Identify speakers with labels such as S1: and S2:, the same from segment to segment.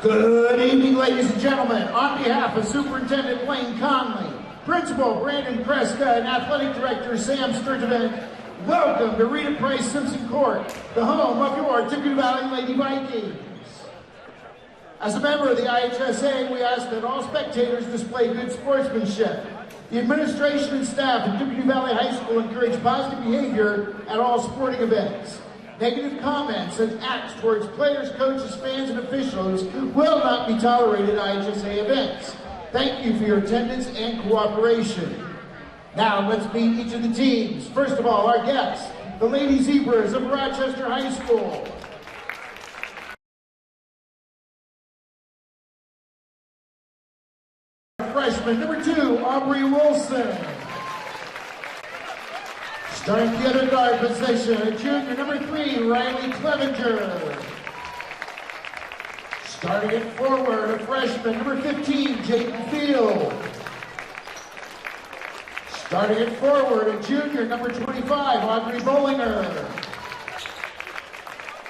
S1: Good evening, ladies and gentlemen. On behalf of Superintendent Wayne Conley, Principal Brandon Kreska, and Athletic Director Sam Sturtevant, welcome to Rita Price Simpson Court, the home of your Tippecanoe Valley Lady Vikings. As a member of the IHSA, we ask that all spectators display good sportsmanship. The administration and staff at Tippecanoe Valley High School encourage positive behavior at all sporting events. Negative comments and acts towards players, coaches, fans, and officials will not be tolerated at IHSA events. Thank you for your attendance and cooperation. Now let's meet each of the teams. First of all, our guests, the Lady Zebras of Rochester High School. Freshman number 2, Aubrey Wilson. Starting the other guard position, a junior number 3, Riley Clevenger. Starting it forward, a freshman number 15, Jayden Field. Starting it forward, a junior number 25, Audrey Bollinger.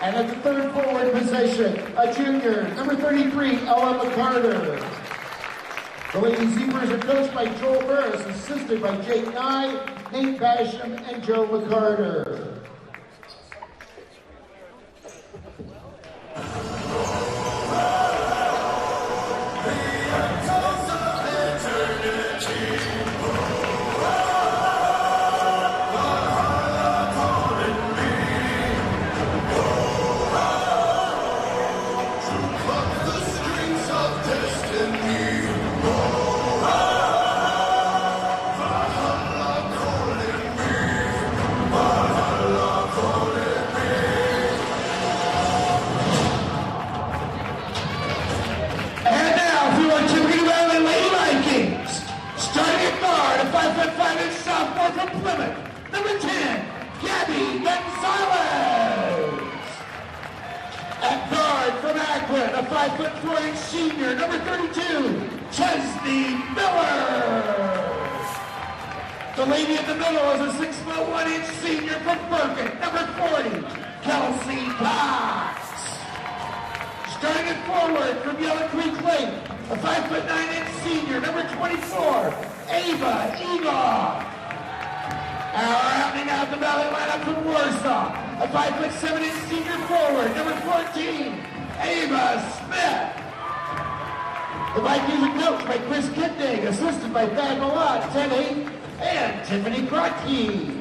S1: And at the third forward position, a junior number 33, Ella McCarter. The Lady Zebras are coached by Joel Burris, assisted by Jake Nye, Nate Basham, and Joe McCarter. A 5'4" senior, number 32, Chesney Miller. The lady in the middle is a 6'1" senior from Burkett, number 40, Kelsey Cox. Starting it forward from Yellow Creek Lake, a 5'9" senior, number 24, Ava Egoff. Rounding out the Valley lineup from Warsaw, a 5'7" senior forward, number 14, Ava Smith. The Vikings are coached by Chris Kittig, assisted by Thad Malott, Ted Haight, and Tiffany Krotke.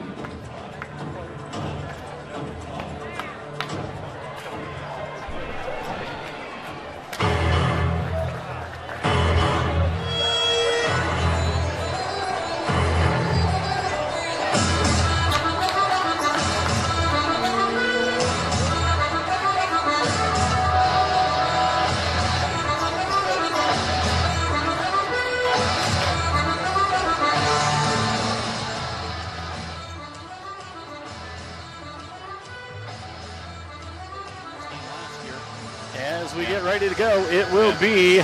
S2: As we get ready to go, it will be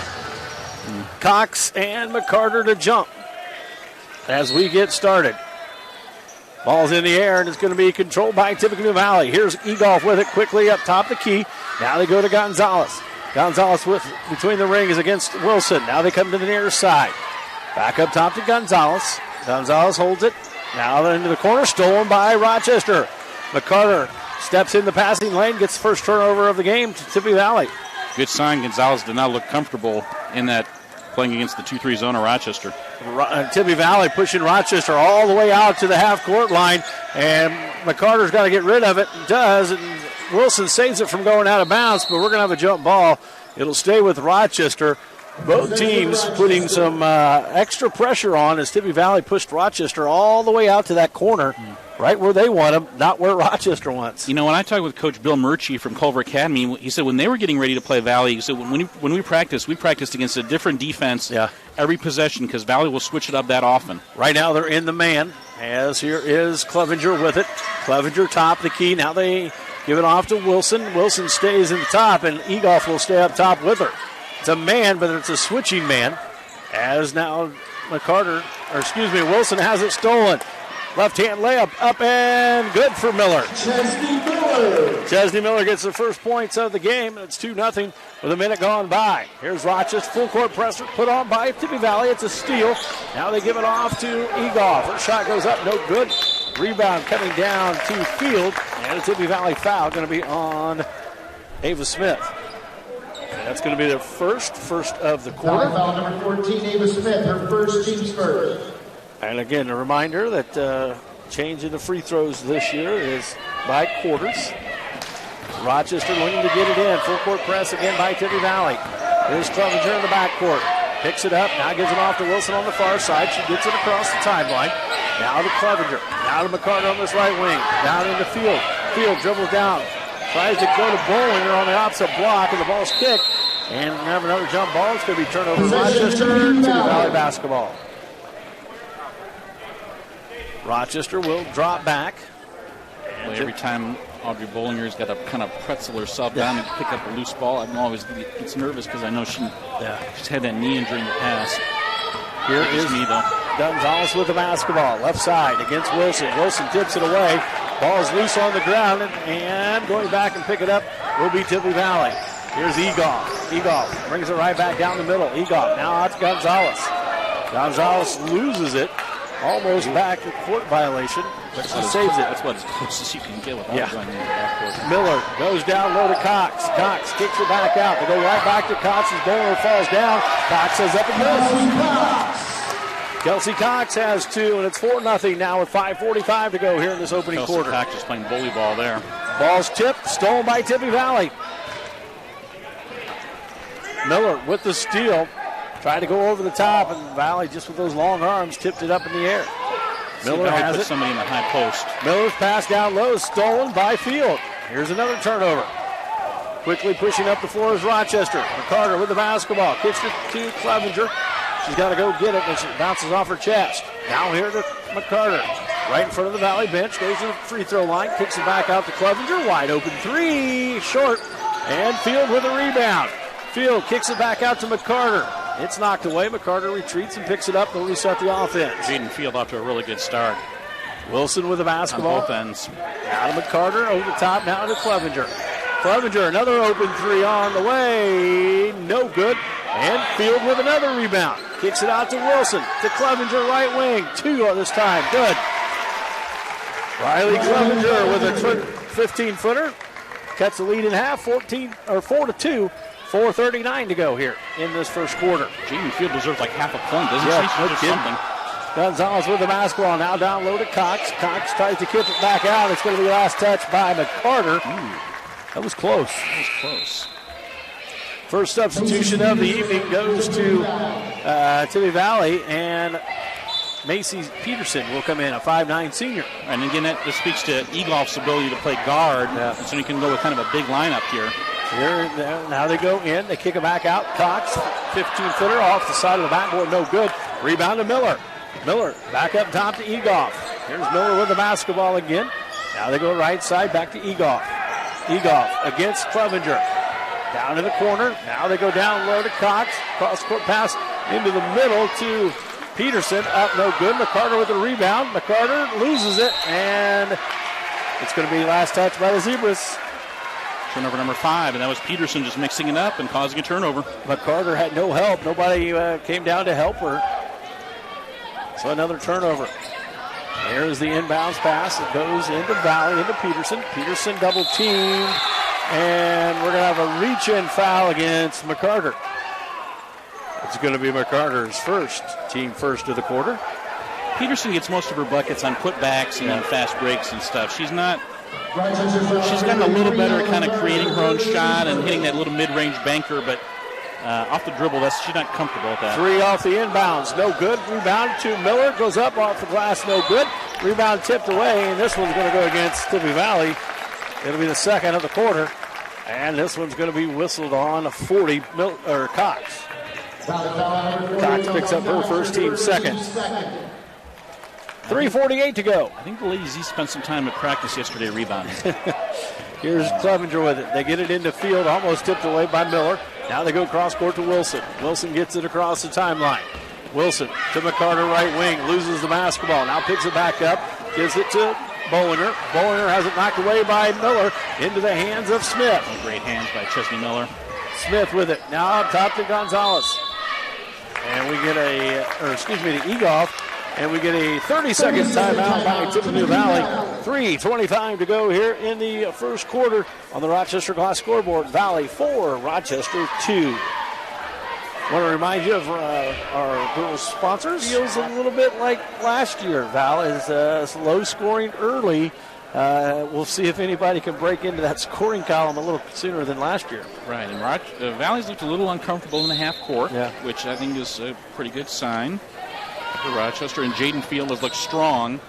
S2: Cox and McCarter to jump as we get started. Ball's in the air, and it's going to be controlled by Tippecanoe Valley. Here's Egoff with it quickly up top the key. Now they go to Gonzalez. Gonzalez with between the rings against Wilson. Now they come to the near side. Back up top to Gonzalez. Gonzalez holds it. Now they're into the corner, stolen by Rochester. McCarter steps in the passing lane, gets the first turnover of the game to Tippecanoe Valley.
S3: Good sign. Gonzalez did not look comfortable in that playing against the 2-3 zone of Rochester.
S2: Tippecanoe Valley pushing Rochester all the way out to the half-court line, and McCarter's got to get rid of it. He does, and Wilson saves it from going out of bounds, but we're going to have a jump ball. It'll stay with Rochester. Both teams putting some extra pressure on as Tippecanoe Valley pushed Rochester all the way out to that corner, right where they want them, not where Rochester wants.
S3: You know, when I talked with Coach Bill Murchie from Culver Academy, he said when they were getting ready to play Valley, he said when we practiced against a different defense every possession because Valley will switch it up that often.
S2: Right now they're in the man, as here is Clevenger with it. Clevenger top the key. Now they give it off to Wilson. Wilson stays in the top, and Egoff will stay up top with her. It's a man, but it's a switching man. As now Wilson has it stolen. Left-hand layup up and good for Miller.
S1: Chesney Miller Miller.
S2: Chesney Miller gets the first points of the game, and it's 2-0 with a minute gone by. Here's Rochester, full court pressure put on by Tippy Valley. It's a steal. Now they give it off to Egoff. Her shot goes up, no good. Rebound coming down to Field, and a Tippy Valley foul going to be on Ava Smith. And that's going to be their first of the quarter.
S1: Foul number 14, Ava Smith, her first, team's first.
S2: And again, a reminder that change in the free throws this year is by quarters. Rochester looking to get it in. Full court press again by Tippy Valley. Here's Clevenger in the backcourt. Picks it up. Now gives it off to Wilson on the far side. She gets it across the timeline. Now to Clevenger. Now to McCarter on this right wing. Down into Field. Field dribbles down. Tries to go to Bollinger on the opposite block, and the ball's kicked. And we have another jump ball. It's going to be turnover Rochester. Tippy Valley basketball. Rochester will drop back.
S3: Well, every time Audrey Bollinger's got to kind of pretzel herself down and pick up a loose ball, I'm always gets nervous because I know she's had that knee injury in the past.
S2: Here is
S3: me, though.
S2: Gonzalez with the basketball. Left side against Wilson. Wilson tips it away. Ball's loose on the ground, and going back and pick it up will be Tippy Valley. Here's Egoff. Egoff brings it right back down the middle. Egoff now out to Gonzalez. Gonzalez loses it. Almost back to court violation, but she saves it.
S3: That's what as close as you can get without going in the backcourt.
S2: Miller goes down low to Cox. Cox kicks it back out. They go right back to Cox as Bowler falls down. Cox says up and goes. Kelsey Cox has two, and it's 4-0 now with 5:45 to go here in this opening quarter.
S3: Cox is playing bully ball there.
S2: Ball's tipped, stolen by Tippy Valley. Miller with the steal. Tried to go over the top, and Valley, just with those long arms, tipped it up in the air. Miller has it.
S3: Somebody in the high post.
S2: Miller's pass down low, stolen by Field. Here's another turnover. Quickly pushing up the floor is Rochester. McCarter with the basketball. Kicks it to Clevenger. She's got to go get it, and she bounces off her chest. Now here to McCarter. Right in front of the Valley bench. Goes to the free throw line. Kicks it back out to Clevenger. Wide open three. Short. And Field with a rebound. Field kicks it back out to McCarter. It's knocked away. McCarter retreats and picks it up. They'll reset the offense.
S3: Jaden Field off to a really good start.
S2: Wilson with the basketball.
S3: On both ends.
S2: Out of McCarter over the top. Now to Clevenger. Clevenger, another open three on the way. No good. And Field with another rebound. Kicks it out to Wilson. To Clevenger, right wing. Two on this time. Good. Riley Clevenger with a 15-footer. Cuts the lead in half. 4-2. 4:39 to go here in this first quarter.
S3: Jaden Field deserves like half a point, doesn't
S2: she?
S3: She deserves something.
S2: Gonzalez with the basketball. Now down low to Cox. Cox tries to kick it back out. It's going to be last touch by McCarter. That was close. First substitution of the evening goes to Tippy Valley, and Macy Peterson will come in, a 5'9 senior.
S3: And again, that speaks to Egoff's ability to play guard. So he can go with kind of a big lineup here.
S2: Here, now they go in. They kick it back out. Cox, 15-footer off the side of the backboard. No good. Rebound to Miller. Miller back up top to Egoff. Here's Miller with the basketball again. Now they go right side back to Egoff. Egoff against Clevenger. Down in the corner. Now they go down low to Cox. Cross-court pass into the middle to Peterson. Up, no good. McCarter with the rebound. McCarter loses it, and it's going to be last touch by the Zebras.
S3: Turnover number 5, and that was Peterson just mixing it up and causing a turnover.
S2: McCarter had no help. Nobody came down to help her. So another turnover. There's the inbounds pass. It goes into Valley, into Peterson. Peterson double teamed, and we're going to have a reach-in foul against McCarter. It's going to be McCarter's team first of the quarter.
S3: Peterson gets most of her buckets on putbacks and on fast breaks and stuff. She's gotten a little better at kind of creating her own shot and hitting that little mid-range banker, but off the dribble, she's not comfortable with that.
S2: Three off the inbounds, no good. Rebound to Miller, goes up off the glass, no good. Rebound tipped away, and this one's going to go against Tippy Valley. It'll be the second of the quarter, and this one's going to be whistled on 40, Cox. Cox picks up her first, team second. 3:48 to go.
S3: I think the ladies spent some time at practice yesterday rebounding.
S2: Here's Clevenger with it. They get it into Field, almost tipped away by Miller. Now they go cross court to Wilson. Wilson gets it across the timeline. Wilson to McCarter, right wing, loses the basketball. Now picks it back up, gives it to Bollinger. Bollinger has it knocked away by Miller into the hands of Smith.
S3: Great hands by Chesney Miller.
S2: Smith with it. Now up top to Gonzalez. And we get to Egoff. And we get a 30-second timeout by Tippecanoe Valley. 3:25 to go here in the first quarter on the Rochester Glass scoreboard. Valley 4, Rochester 2. Want to remind you of our girls' sponsors. Feels a little bit like last year. Val is low scoring early. We'll see if anybody can break into that scoring column a little sooner than last year.
S3: Right, and Valley's looked a little uncomfortable in the half court, which I think is a pretty good sign for Rochester. And Jaden Field has looked strong,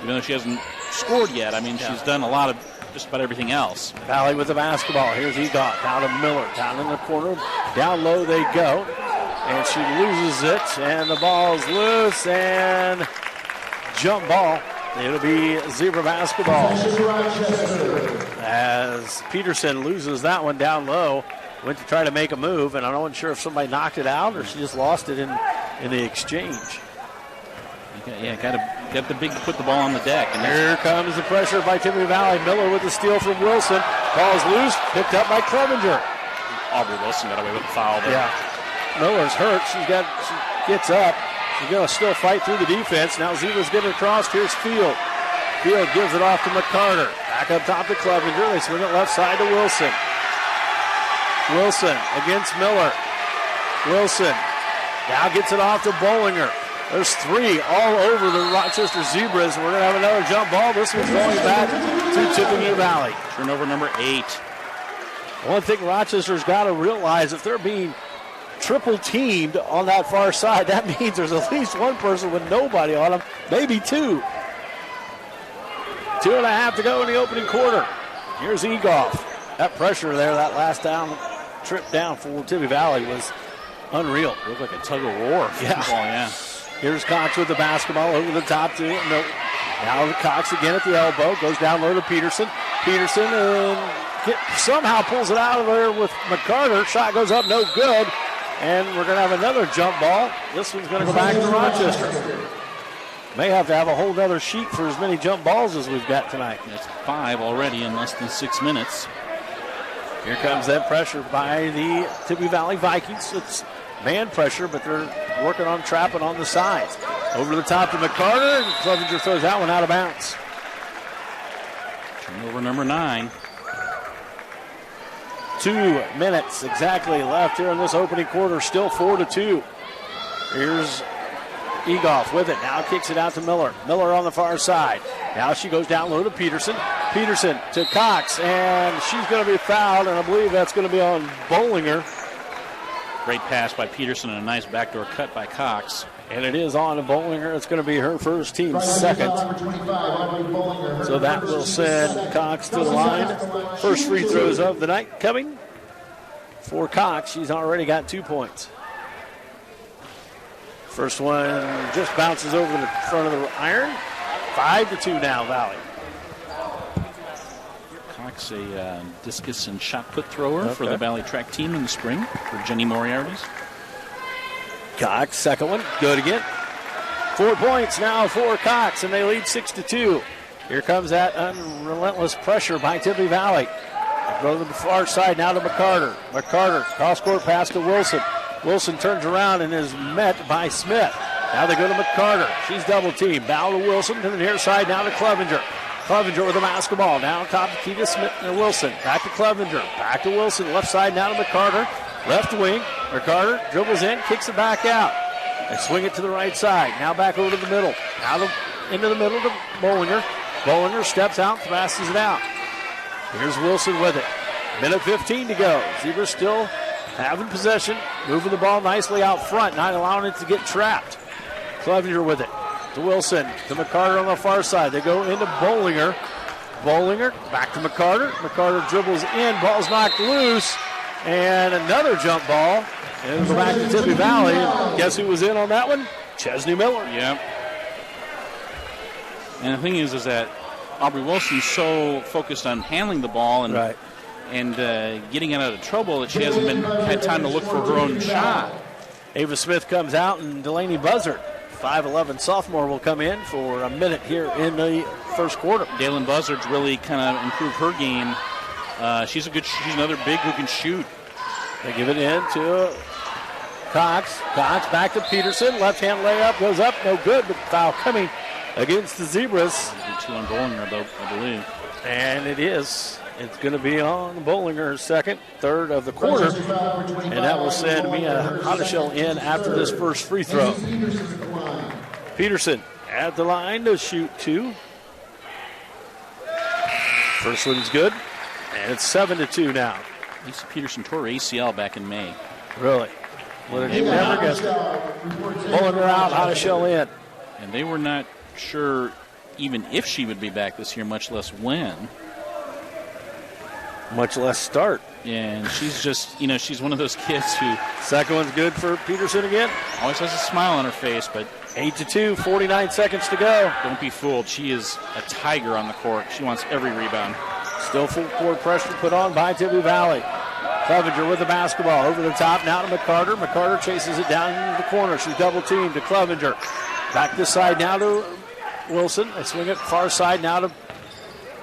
S3: even though she hasn't scored yet. I mean, she's done a lot of just about everything else.
S2: Valley with the basketball. Here's Egoff. Down to Miller. Down in the corner. Down low they go. And she loses it. And the ball's loose. And jump ball. It'll be Zebra basketball. As Peterson loses that one down low. Went to try to make a move. And I'm not sure if somebody knocked it out or she just lost it in the exchange.
S3: Got the big put the ball on the deck.
S2: And here comes the pressure by Tippecanoe Valley. Miller with the steal from Wilson. Ball's loose, picked up by Clevenger.
S3: Aubrey Wilson got away with the foul there.
S2: Yeah. Miller's hurt. She gets up. She's going to still fight through the defense. Now Zebra's getting across. Here's Field. Field gives it off to McCarter. Back up top to Clevenger. They swing it left side to Wilson. Wilson against Miller. Wilson now gets it off to Bollinger. There's three all over the Rochester Zebras. We're going to have another jump ball. This one's going back to Tippecanoe Valley.
S3: Turnover number 8.
S2: One thing Rochester's got to realize, if they're being triple teamed on that far side, that means there's at least one person with nobody on them, maybe two. 2.5 to go in the opening quarter. Here's Egoff. That pressure there, that last trip down for Tippecanoe Valley was unreal.
S3: Looked like a tug of war.
S2: Yeah. Here's Cox with the basketball over the top to Milton. Now Cox again at the elbow. Goes down low to Peterson. Peterson somehow pulls it out of there with McCarter. Shot goes up, no good. And we're going to have another jump ball. This one's going to go back to Rochester. May have to have a whole other sheet for as many jump balls as we've got tonight.
S3: That's 5 already in less than 6 minutes.
S2: Here comes that pressure by the Tippecanoe Valley Vikings. It's man pressure, but they're working on trapping on the sides. Over the top to McCarter, and Clevenger throws that one out of bounds.
S3: Turnover number 9.
S2: 2 minutes exactly left here in this opening quarter. Still 4-2. Here's Egoff with it. Now kicks it out to Miller. Miller on the far side. Now she goes down low to Peterson. Peterson to Cox, and she's going to be fouled, and I believe that's going to be on Bollinger.
S3: Great pass by Peterson and a nice backdoor cut by Cox.
S2: And it is on to Bollinger. It's going to be her first, team second. So that will send Cox to the line. First free throws of the night coming for Cox. She's already got 2 points. First one just bounces over the front of the iron. 5-2 now, Valley.
S3: Cox, a discus and shot put thrower for the Valley track team in the spring for Jenny Moriarty's.
S2: Cox, second one, good again. 4 points now for Cox, and they lead 6-2. Here comes that unrelentless pressure by Tippecanoe Valley. Go to the far side now to McCarter. McCarter, cross-court pass to Wilson. Wilson turns around and is met by Smith. Now they go to McCarter. She's double-teamed. Bow to Wilson to the near side, now to Clevenger. Clevenger with the basketball. Now top to Keita Smith and Wilson. Back to Clevenger. Back to Wilson. Left side now to McCarter. Left wing. McCarter dribbles in, kicks it back out. They swing it to the right side. Now back over to the middle. Now into the middle to Bollinger. Bollinger steps out, passes it out. Here's Wilson with it. Minute 15 to go. Zebras still having possession. Moving the ball nicely out front, not allowing it to get trapped. Clevenger with it. To Wilson, to McCarter on the far side. They go into Bollinger. Bollinger back to McCarter. McCarter dribbles in, ball's knocked loose, and another jump ball. And it'll go back to Tippecanoe Valley. And guess who was in on that one? Chesney Miller.
S3: Yep. And the thing is that Aubrey Wilson's so focused on handling the ball and getting it out of trouble that she hasn't had time to look for her own shot.
S2: Ava Smith comes out, and Delaney Buzzard, 5'11" sophomore, will come in for a minute here in the first quarter.
S3: Dalen Buzzard's really kind of improved her game. She's another big who can shoot.
S2: They give it in to Cox. Cox back to Peterson. Left-hand layup goes up. No good, but foul coming against the Zebras.
S3: 2 on Bollinger, I believe.
S2: And it is. It's going to be on Bollinger's second, third of the quarter. And that will send Mia Hotteshell in after this first free throw. Peterson at the line to shoot 2. First one's good. And it's 7-2 now.
S3: Lisa Peterson tore her ACL back in May.
S2: Really? Would have never guessed it. Bollinger out, Hotteshell in.
S3: And they were not sure even if she would be back this year, much less when.
S2: Much less start.
S3: And she's just, she's one of those kids who...
S2: Second one's good for Peterson again.
S3: Always has a smile on her face, but...
S2: 8-2, 49 seconds to go.
S3: Don't be fooled. She is a tiger on the court. She wants every rebound.
S2: Still full court pressure put on by Tibby Valley. Clevenger with the basketball over the top now to McCarter. McCarter chases it down into the corner. She's double teamed to Clevenger. Back this side now to Wilson. They swing it far side now to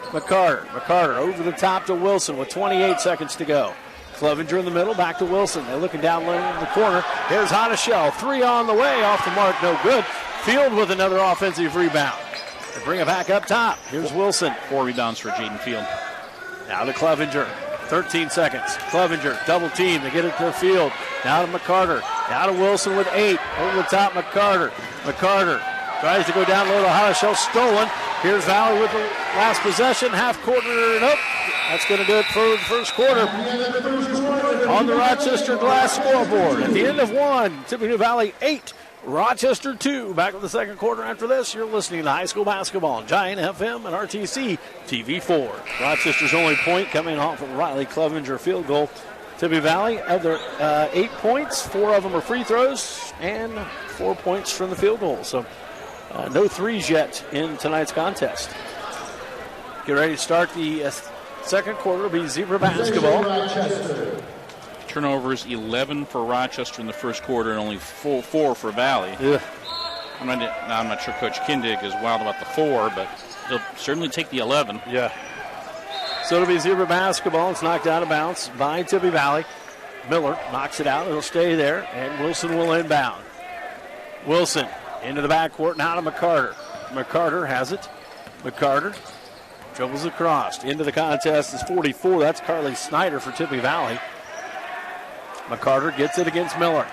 S2: McCarter. McCarter over the top to Wilson with 28 seconds to go. Clevenger in the middle, back to Wilson. They're looking down low in the corner. Here's Hotteshell. 3 on the way, off the mark, no good. Field with another offensive rebound. They bring it back up top. Here's Wilson.
S3: 4 rebounds for Jaden Field.
S2: Now to Clevenger. 13 seconds. Clevenger, double team. They get it to the field. Now to McCarter. Now to Wilson with 8. Over the top, McCarter. McCarter tries to go down low to Hotteshell. Stolen. Here's Valley with the last possession. Half quarter. Nope. That's going to do it for the first quarter. On the Rochester Glass scoreboard. At the end of 1, Tippecanoe Valley 8. Rochester 2. Back with the second quarter after this. You're listening to high school basketball on Giant FM and RTC TV4. Rochester's only point coming off of Riley Clevenger field goal. Tippecanoe Valley, of their 8 points, 4 of them are free throws and 4 points from the field goal. So no threes yet in tonight's contest. Get ready to start the second quarter. It'll be Zebra basketball.
S3: Turnovers 11 for Rochester in the first quarter and only 4 for Valley.
S2: Yeah.
S3: I'm not sure Coach Kindig is wild about the 4, but he'll certainly take the 11.
S2: Yeah. So it'll be Zebra basketball. It's knocked out of bounds by Tippecanoe Valley. Miller knocks it out. It'll stay there, and Wilson will inbound. Wilson into the backcourt. Now to McCarter. McCarter has it. McCarter dribbles across. Into the contest is 44. That's Carly Snyder for Tippecanoe Valley. McCarter gets it against Miller.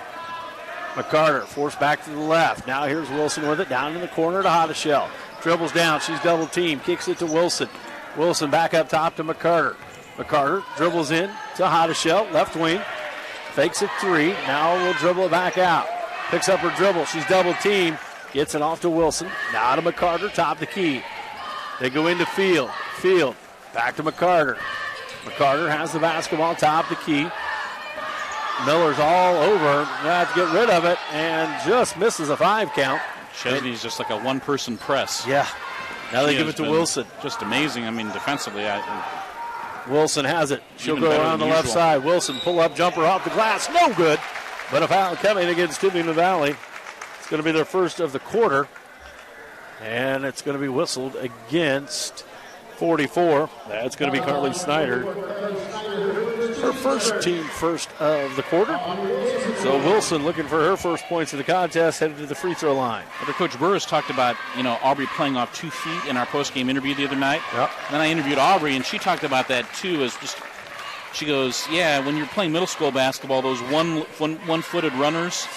S2: McCarter forced back to the left. Now here's Wilson with it. Down in the corner to Hotteshell. Dribbles down. She's double teamed. Kicks it to Wilson. Wilson back up top to McCarter. McCarter dribbles in to Hotteshell. Left wing. Fakes it 3. Now will dribble it back out. Picks up her dribble. She's double teamed. Gets it off to Wilson. Now to McCarter. Top the key. They go into Field. Field. Back to McCarter. McCarter has the basketball. Top the key. Miller's all over. They have to get rid of it and just misses a 5 count.
S3: Chesney's just like a one-person press.
S2: Yeah. Now they give it to Wilson.
S3: Just amazing. I mean, defensively.
S2: Wilson has it. She'll go around the left side. Wilson pull-up jumper off the glass. No good. But a foul coming against Tippecanoe Valley. It's going to be their first of the quarter. And it's going to be whistled against 44. That's going to be Carly Snyder. Her first team first of the quarter. So Wilson looking for her first points of the contest, headed to the free throw line.
S3: But Coach Burris talked about, Aubrey playing off 2 feet in our post-game interview the other night.
S2: Yep.
S3: Then I interviewed Aubrey, and she talked about that too. She goes, yeah, when you're playing middle school basketball, those one-footed runners,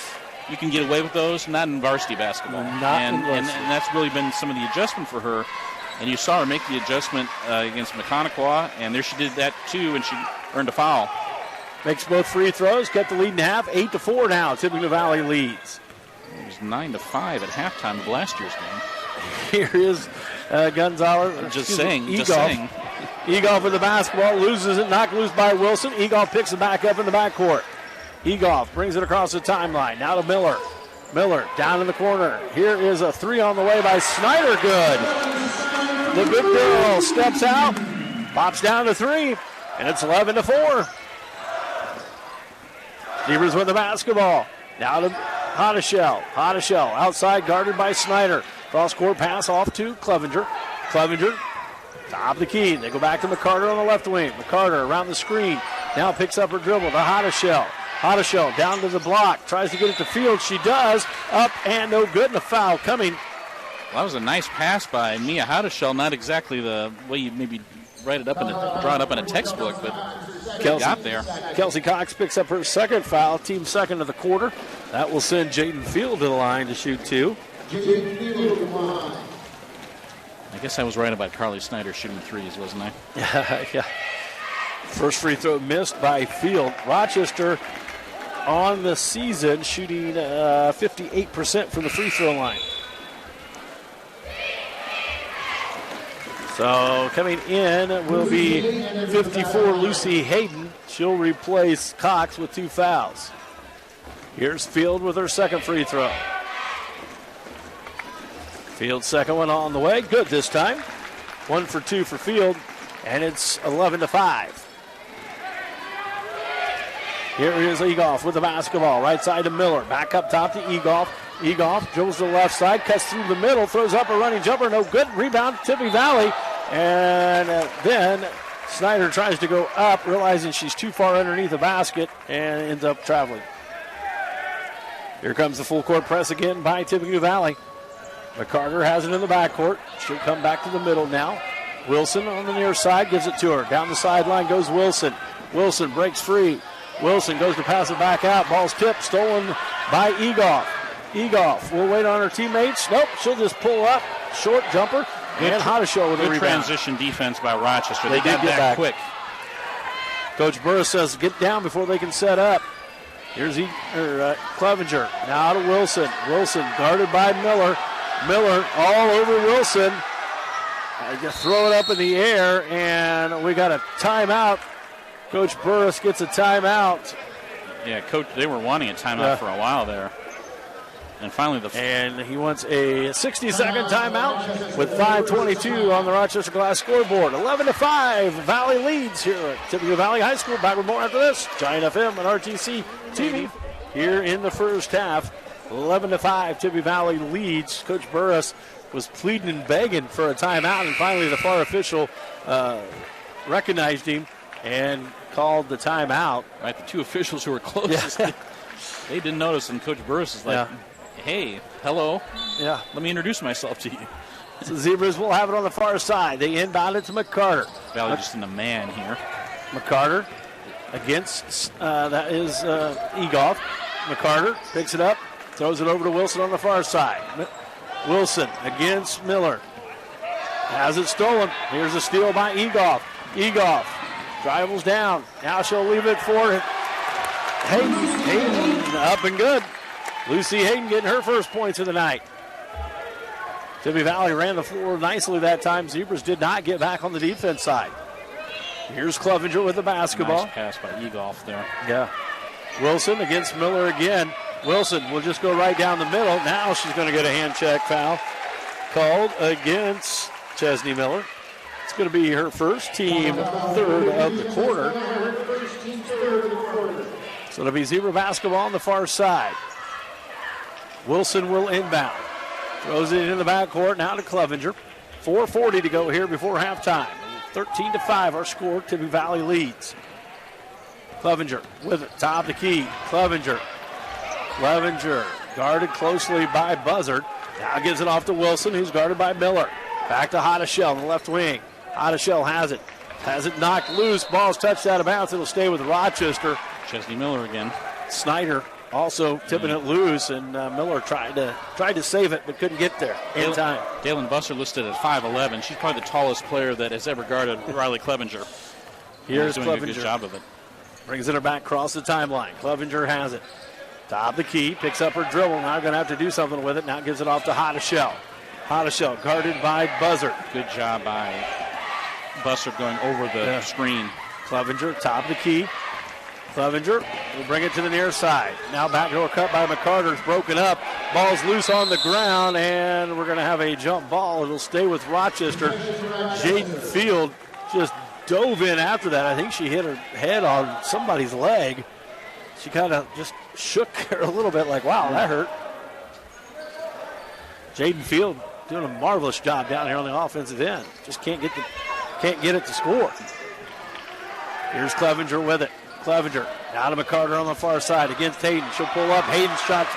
S3: you can get away with those, not in varsity basketball. And that's really been some of the adjustment for her. And you saw her make the adjustment against Tippecanoe, and there she did that too, and she earned a foul.
S2: Makes both free throws, kept the lead in half. 8-4 now. Tippecanoe Valley leads.
S3: It was 9-5 at halftime of last year's game.
S2: Here is Gonzalez.
S3: Just saying.
S2: Egolf with the basketball, loses it, knocked loose by Wilson. Egolf picks it back up in the backcourt. Egolf brings it across the timeline. Now to Miller. Miller down in the corner. Here is a 3 on the way by Snyder. Good. The good girl steps out, pops down to 3, and it's 11-4. Zebras with the basketball. Now to Hotteshell. Hotteshell outside, guarded by Snyder. Cross-court pass off to Clevenger. Clevenger, top of the key. They go back to McCarter on the left wing. McCarter around the screen. Now picks up her dribble to Hotteshell. Hotteshell down to the block. Tries to get it to Field. She does. Up and no good. And a foul coming.
S3: Well, that was a nice pass by Mia Hotteshell. Not exactly the way you maybe write it up draw it up in a textbook, but
S2: Kelsey
S3: got there.
S2: Kelsey Cox picks up her second foul, team second of the quarter. That will send Jaden Field to the line to shoot 2.
S3: I guess I was right about Carly Snyder shooting threes, wasn't I?
S2: Yeah. First free throw missed by Field. Rochester on the season shooting 58% from the free throw line. So coming in will be 54 Lucy Hayden. She'll replace Cox with 2 fouls. Here's Field with her second free throw. Field's second one on the way. Good this time. 1 for 2 for Field, and it's 11-5. Here is Egoff with the basketball. Right side to Miller. Back up top to Egoff. Egoff dribbles to the left side, cuts through the middle, throws up a running jumper. No good. Rebound, Tippy Valley. And then Snyder tries to go up, realizing she's too far underneath the basket, and ends up traveling. Here comes the full court press again by Tippecanoe Valley. McCarter has it in the backcourt. She'll come back to the middle now. Wilson on the near side gives it to her. Down the sideline goes Wilson. Wilson breaks free. Wilson goes to pass it back out. Ball's tipped, stolen by Egoff. Egoff will wait on her teammates. Nope, she'll just pull up. Short jumper. And Hotteshell with a
S3: good
S2: rebound.
S3: Transition defense by Rochester. They
S2: did
S3: got
S2: get
S3: back
S2: back
S3: quick.
S2: Coach Burris says get down before they can set up. Here's Clevenger. Now to Wilson. Wilson guarded by Miller. Miller all over Wilson. Just throw it up in the air, and we got a timeout. Coach Burris gets a timeout.
S3: Yeah, Coach, they were wanting a timeout for a while there. And finally
S2: and he wants a 60-second timeout with 5:22 on the Rochester Glass scoreboard. 11-5, Valley leads here at Tippecanoe Valley High School. Back with more after this. Giant FM and RTC TV here in the first half. 11-5, Tippecanoe Valley leads. Coach Burris was pleading and begging for a timeout, and finally the far official recognized him and called the timeout.
S3: Right, the 2 officials who were closest, they didn't notice, and Coach Burris is like, hey, hello.
S2: Yeah.
S3: Let me introduce myself to you.
S2: So Zebras will have it on the far side. They inbound it to McCarter.
S3: Valley just in the man here.
S2: McCarter against, that is Egoff. McCarter picks it up, throws it over to Wilson on the far side. Wilson against Miller. Has it stolen. Here's a steal by Egoff. Egoff dribbles down. Now she'll leave it for Hayden. Hayden up and good. Lucy Hayden getting her first points of the night. Tippecanoe Valley ran the floor nicely that time. Zebras did not get back on the defense side. Here's Clevenger with the basketball.
S3: Nice pass by Egoff there.
S2: Yeah. Wilson against Miller again. Wilson will just go right down the middle. Now she's going to get a hand check foul called against Chesney Miller. It's going to be her first, team third of the quarter. So it'll be Zebra basketball on the far side. Wilson will inbound. Throws it in the backcourt now to Clevenger. 4:40 to go here before halftime. 13-5 our score. Tippecanoe Valley leads. Clevenger with it. Top of the key. Clevenger guarded closely by Buzzard. Now gives it off to Wilson, who's guarded by Miller. Back to Hotteshell on the left wing. Hotteshell has it. Has it knocked loose. Ball's touched out of bounds. It'll stay with Rochester.
S3: Chesney Miller again.
S2: Snyder also tipping it loose, and Miller tried to save it, but couldn't get there in time.
S3: Dalen Busser listed at 5'11". She's probably the tallest player that has ever guarded Riley Clevenger.
S2: Here's
S3: doing
S2: Clevenger.
S3: a good job of it.
S2: Brings it back across the timeline. Clevenger has it. Top of the key, picks up her dribble. Now going to have to do something with it. Now gives it off to Hotteshell. Hotteshell guarded by Buzzard.
S3: Good job by Busser going over the screen.
S2: Clevenger, top of the key. Clevenger will bring it to the near side. Now backdoor cut by McCarter. It's broken up. Ball's loose on the ground, and we're going to have a jump ball. It'll stay with Rochester. Jaden Field just dove in after that. I think she hit her head on somebody's leg. She kind of just shook her a little bit like, wow, that hurt. Jaden Field doing a marvelous job down here on the offensive end. Just can't get it to score. Here's Clevenger with it. Clevenger out of McCarter on the far side against Hayden. She'll pull up. Hayden's shot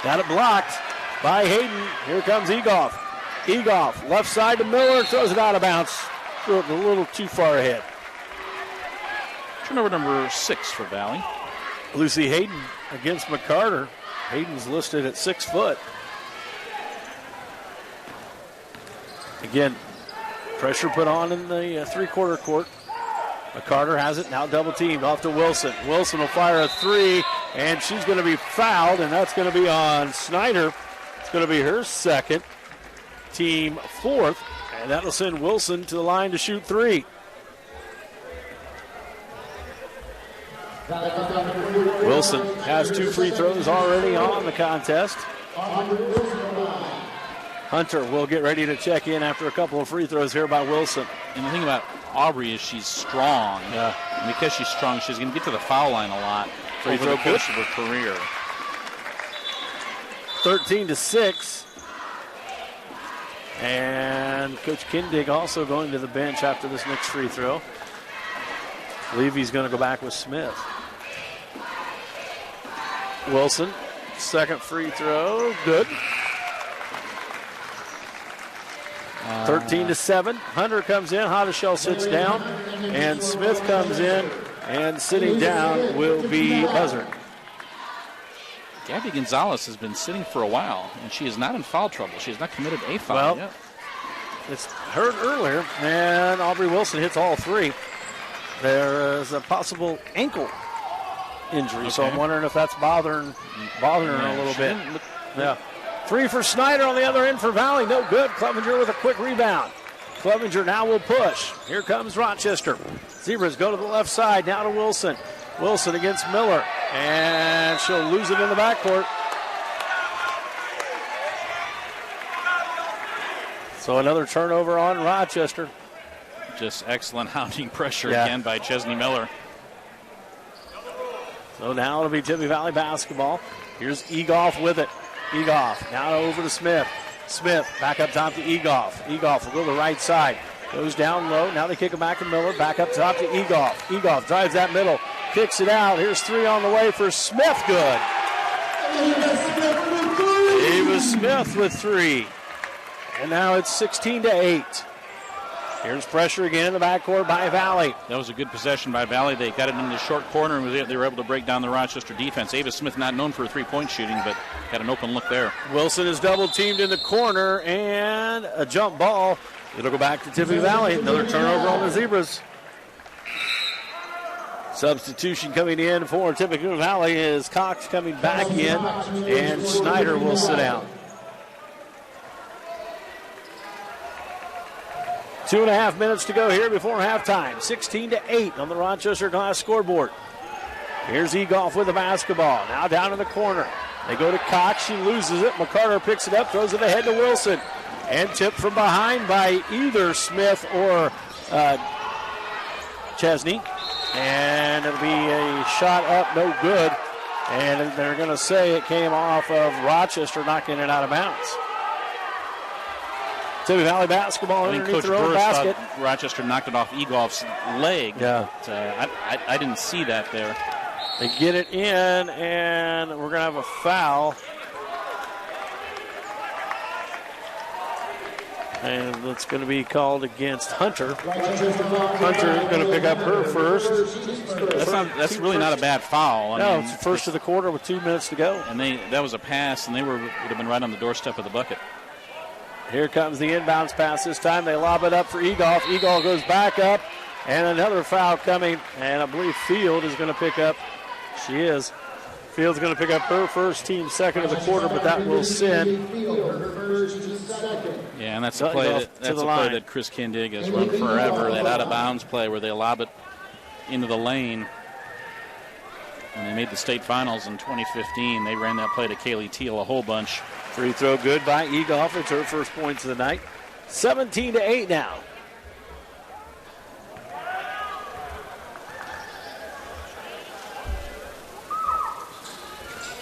S2: got it blocked by Hayden. Here comes Egoff. Egoff left side to Miller, throws it out of bounds. Threw it a little too far ahead.
S3: Turnover number 6 for Valley.
S2: Lucy Hayden against McCarter. Hayden's listed at 6 foot. Again, pressure put on in the three-quarter court. McCarter has it, now double teamed off to Wilson. Wilson will fire a 3, and she's going to be fouled, and that's going to be on Snyder. It's going to be her second, team 4th, and that'll send Wilson to the line to shoot 3. Wilson has 2 free throws already on the contest. Hunter will get ready to check in after a couple of free throws here by Wilson.
S3: And the thing about Aubrey is she's strong.
S2: Yeah.
S3: And because she's strong, she's going to get to the foul line a lot
S2: Free
S3: over
S2: throw
S3: the course of her career.
S2: 13-6. And Coach Kindig also going to the bench after this next free throw. I believe he's going to go back with Smith. Wilson, second free throw, good. 13-7. Hunter comes in. Hotteshell sits down, and Smith comes in, and sitting down will be Buzzard.
S3: Gabby Gonzalez has been sitting for a while, and she is not in foul trouble. She has not committed a foul yet.
S2: It's heard earlier, and Aubrey Wilson hits all 3. There is a possible ankle injury, so I'm wondering if that's bothering her a little bit. Yeah. 3 for Snyder on the other end for Valley. No good. Clevenger with a quick rebound. Clevenger now will push. Here comes Rochester. Zebras go to the left side. Now to Wilson. Wilson against Miller. And she'll lose it in the backcourt. So another turnover on Rochester.
S3: Just excellent hounding pressure again by Chesney Miller.
S2: So now it'll be Tippy Valley basketball. Here's Egoff with it. Egoff now over to Smith. Smith back up top to Egoff. Egoff will go to the right side. Goes down low. Now they kick it back to Miller. Back up top to Egoff. Egoff drives that middle. Kicks it out. Here's 3 on the way for Smith. Good. Ava Smith with 3. And now it's 16-8. Here's pressure again in the backcourt by Valley.
S3: That was a good possession by Valley. They got it in the short corner, and they were able to break down the Rochester defense. Ava Smith not known for three-point shooting, but had an open look there.
S2: Wilson is double-teamed in the corner, and a jump ball. It'll go back to Tippy Valley. Another turnover on the Zebras. Substitution coming in for Tippecanoe Valley is Cox coming back in, and Snyder will sit down. 2.5 minutes to go here before halftime. 16-8 on the Rochester Glass scoreboard. Here's Egoff with the basketball. Now down in the corner. They go to Cox. She loses it. McCarter picks it up, throws it ahead to Wilson. And tipped from behind by either Smith or Chesney. And it'll be a shot up, no good. And they're going to say it came off of Rochester knocking it out of bounds. Tippy Valley basketball underneath their own basket.
S3: Rochester knocked it off Egoff's leg.
S2: Yeah.
S3: But, I didn't see that there.
S2: They get it in, and we're going to have a foul. And it's going to be called against Hunter. Hunter is going to pick up her first.
S3: That's really not a bad foul.
S2: No, it's the first of the quarter with 2 minutes to go.
S3: And that was a pass, and would have been right on the doorstep of the bucket.
S2: Here comes the inbounds pass this time. They lob it up for Egoff. Egoff goes back up, and another foul coming. And I believe Field is going to pick up. She is. Field's going to pick up her first, team second of the quarter, but that will send.
S3: Yeah, and that's a play that Chris Kindig has run forever, that out-of-bounds play where they lob it into the lane. And they made the state finals in 2015. They ran that play to Kaylee Teal a whole bunch.
S2: Free throw good by Egoff. It's her first points of the night. 17-8 now.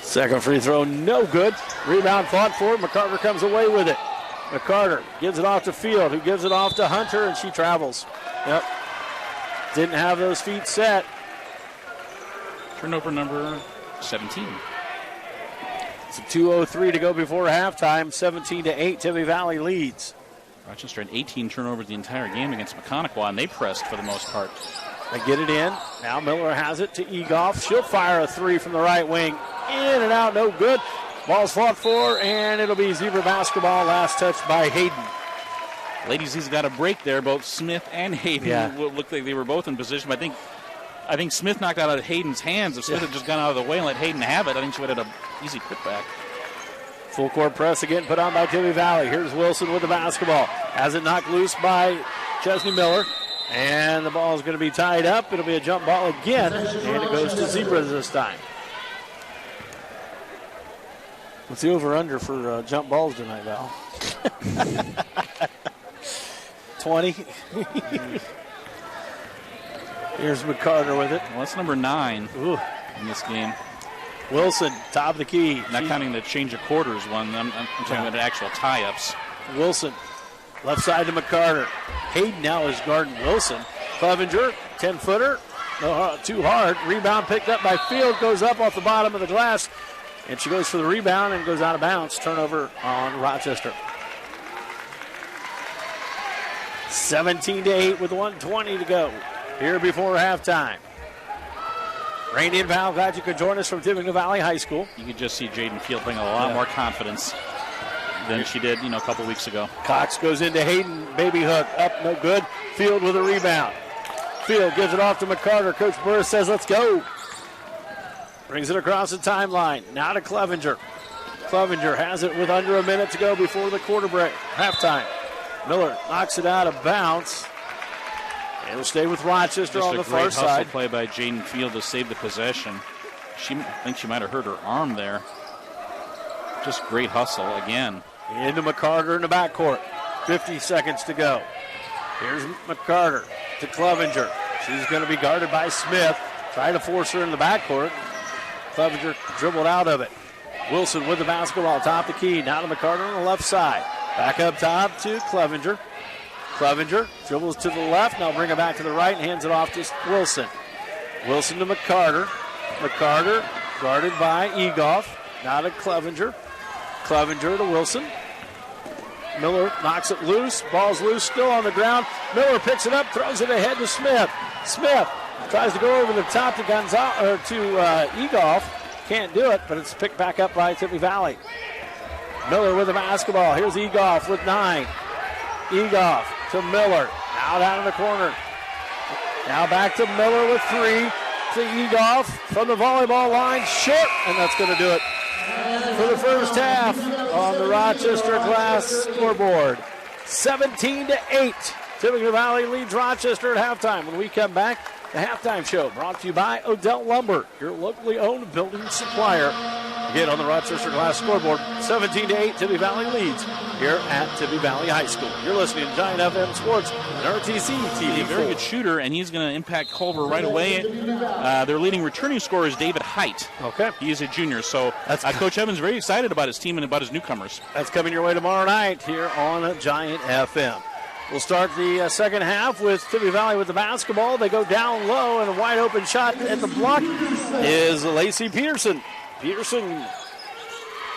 S2: Second free throw, no good. Rebound fought for. McCarter comes away with it. McCarter gives it off to Field, who gives it off to Hunter, and she travels. Yep. Didn't have those feet set.
S3: Turnover number 17.
S2: It's a 2:03 to go before halftime. 17-8, Tibby Valley leads.
S3: Rochester had 18 turnovers the entire game against Tippecanoe, and they pressed for the most part.
S2: They get it in. Now Miller has it to Egoff. She'll fire a three from the right wing. In and out, no good. Ball's fought for, and it'll be Zebra basketball. Last touch by Hayden.
S3: Ladies, he's got a break there. Both Smith and Hayden looked like they were both in position. But I think Smith knocked out of Hayden's hands. If Smith had just gone out of the way and let Hayden have it, I think she would have had an easy putback.
S2: Full court press again put on by Tibby Valley. Here's Wilson with the basketball. Has it knocked loose by Chesney Miller. And the ball is going to be tied up. It'll be a jump ball again. And it goes to Zebras this time. What's the over-under for jump balls tonight, Val? 20. Here's McCarter with it.
S3: Well, that's number 9 in this game.
S2: Wilson, top of the key.
S3: Not counting the change of quarters one. I'm talking about the actual tie-ups.
S2: Wilson, left side to McCarter. Hayden now is guarding Wilson. Clevenger, 10-footer. No, too hard. Rebound picked up by Field. Goes up off the bottom of the glass. And she goes for the rebound and goes out of bounds. Turnover on Rochester. 17-8 with 1:20 to go here before halftime. Randy and Val, glad you could join us from Tippecanoe Valley High School.
S3: You could just see Jaden Field playing a lot more confidence than she did, a couple weeks ago.
S2: Cox goes into Hayden. Baby hook up, no good. Field with a rebound. Field gives it off to McCarter. Coach Burris says, let's go. Brings it across the timeline. Now to Clevenger. Clevenger has it with under a minute to go before the quarter break. Halftime. Miller knocks it out of bounds. It'll stay with Rochester on the far side.
S3: Just a great hustle play by Jaden Field to save the possession. I think she might have hurt her arm there. Just great hustle again.
S2: Into McCarter in the backcourt. 50 seconds to go. Here's McCarter to Clevenger. She's going to be guarded by Smith. Trying to force her in the backcourt. Clevenger dribbled out of it. Wilson with the basketball, top the key. Now to McCarter on the left side. Back up top to Clevenger. Clevenger dribbles to the left. Now bring it back to the right and hands it off to Wilson. Wilson to McCarter. McCarter guarded by Egoff. Now to Clevenger. Clevenger to Wilson. Miller knocks it loose. Ball's loose, still on the ground. Miller picks it up, throws it ahead to Smith. Smith tries to go over the top to Egoff. Can't do it, but it's picked back up by Tippy Valley. Miller with the basketball. Here's Egoff with 9. Egoff to Miller. Now down in the corner. Now back to Miller with 3. To Egoff from the volleyball line. Short, and that's going to do it for the first half on the Rochester Glass scoreboard. 17-8. Tippecanoe Valley leads Rochester at halftime. When we come back, the halftime show brought to you by Odell Lumber, your locally owned building supplier. Again on the Rochester Glass scoreboard, 17-8, Tippy Valley leads here at Tippy Valley High School. You're listening to Giant FM Sports and RTC TV.
S3: He's a very good shooter, and he's going to impact Culver right away. Their leading returning scorer is David Height.
S2: Okay.
S3: He is a junior, so Coach Evans is very excited about his team and about his newcomers.
S2: That's coming your way tomorrow night here on Giant FM. We'll start the second half with Tippy Valley with the basketball. They go down low, and a wide open shot at the block is Lacey Peterson.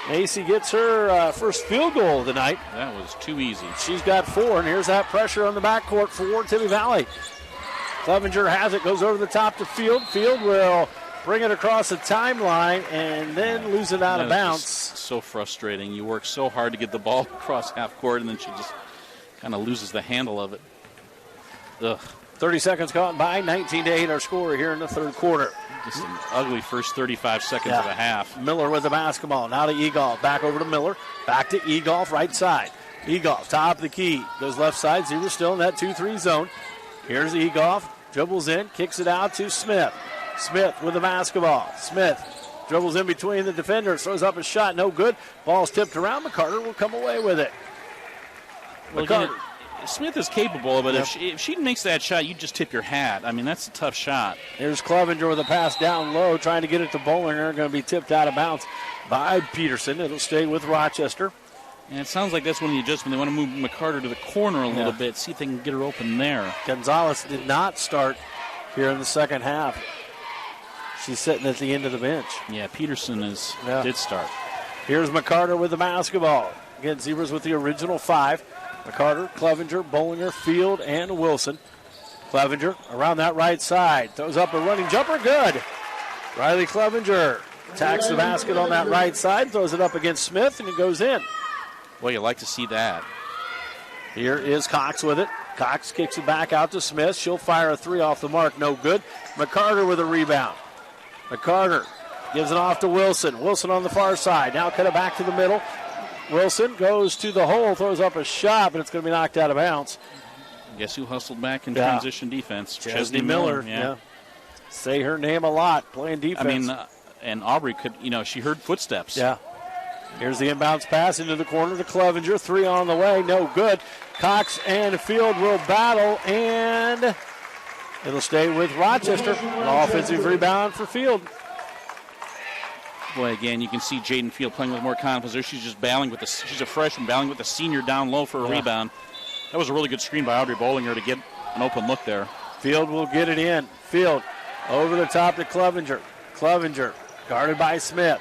S2: Macy gets her first field goal of the night.
S3: That was too easy.
S2: She's got 4, and here's that pressure on the backcourt for Tippy Valley. Clevenger has it, goes over the top to Field. Field will bring it across the timeline and then lose it out of bounds.
S3: So frustrating. You work so hard to get the ball across half court, and then she just kind of loses the handle of it. Ugh.
S2: 30 seconds gone by, 19-8 our score here in the third quarter.
S3: Just an ugly first 35 seconds of a half.
S2: Miller with the basketball. Now to Egoff. Back over to Miller. Back to Egoff, right side. Egoff, top of the key. Goes left side. Zebra still in that 2-3 zone. Here's Egoff. Dribbles in. Kicks it out to Smith. Smith with the basketball. Smith dribbles in between the defenders. Throws up a shot. No good. Ball's tipped around. McCarter will come away with it.
S3: McCarter. Smith is capable of it. Yep. If she makes that shot, you just tip your hat. I mean, that's a tough shot.
S2: Here's Clevenger with a pass down low, trying to get it to Bollinger. Going to be tipped out of bounds by Peterson. It'll stay with Rochester.
S3: And it sounds like that's one of the adjustments. They want to move McCarter to the corner a little bit, see if they can get her open there.
S2: Gonzalez did not start here in the second half. She's sitting at the end of the bench.
S3: Yeah, Peterson did start.
S2: Here's McCarter with the basketball. Again, Zebras with the original 5. McCarter, Clevenger, Bollinger, Field, and Wilson. Clevenger around that right side. Throws up a running jumper. Good. Riley Clevenger attacks the basket on that right side. Throws it up against Smith, and it goes in.
S3: Well, you like to see that.
S2: Here is Cox with it. Cox kicks it back out to Smith. She'll fire a 3 off the mark. No good. McCarter with a rebound. McCarter gives it off to Wilson. Wilson on the far side. Now cut it back to the middle. Wilson goes to the hole, throws up a shot, but it's going to be knocked out of bounds.
S3: Guess who hustled back in transition defense?
S2: Chesney Miller. Yeah. Say her name a lot, playing defense.
S3: I mean, and Aubrey could, she heard footsteps.
S2: Yeah. Here's the inbounds pass into the corner to Clevenger. 3 on the way, no good. Cox and Field will battle, and it'll stay with Rochester. An offensive rebound for Field.
S3: Boy, again, you can see Jaden Field playing with more confidence there. She's just battling with she's a freshman, battling with the senior down low for a rebound. That was a really good screen by Audrey Bollinger to get an open look there.
S2: Field will get it in. Field over the top to Clevenger. Clevenger guarded by Smith.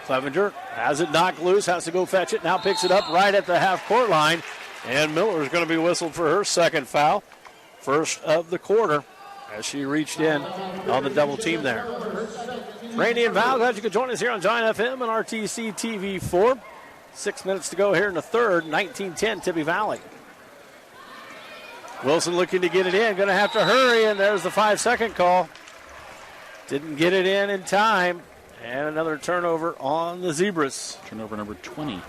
S2: Clevenger has it knocked loose, has to go fetch it, now picks it up right at the half-court line, and Miller is going to be whistled for her second foul, first of the quarter, as she reached in on the double team there. Randy and Val, glad you could join us here on Giant FM and RTC TV4. 6 minutes to go here in the third, 19-10 Tippy Valley. Wilson looking to get it in, going to have to hurry, and there's the 5-second call. Didn't get it in time. And another turnover on the Zebras.
S3: Turnover number 20.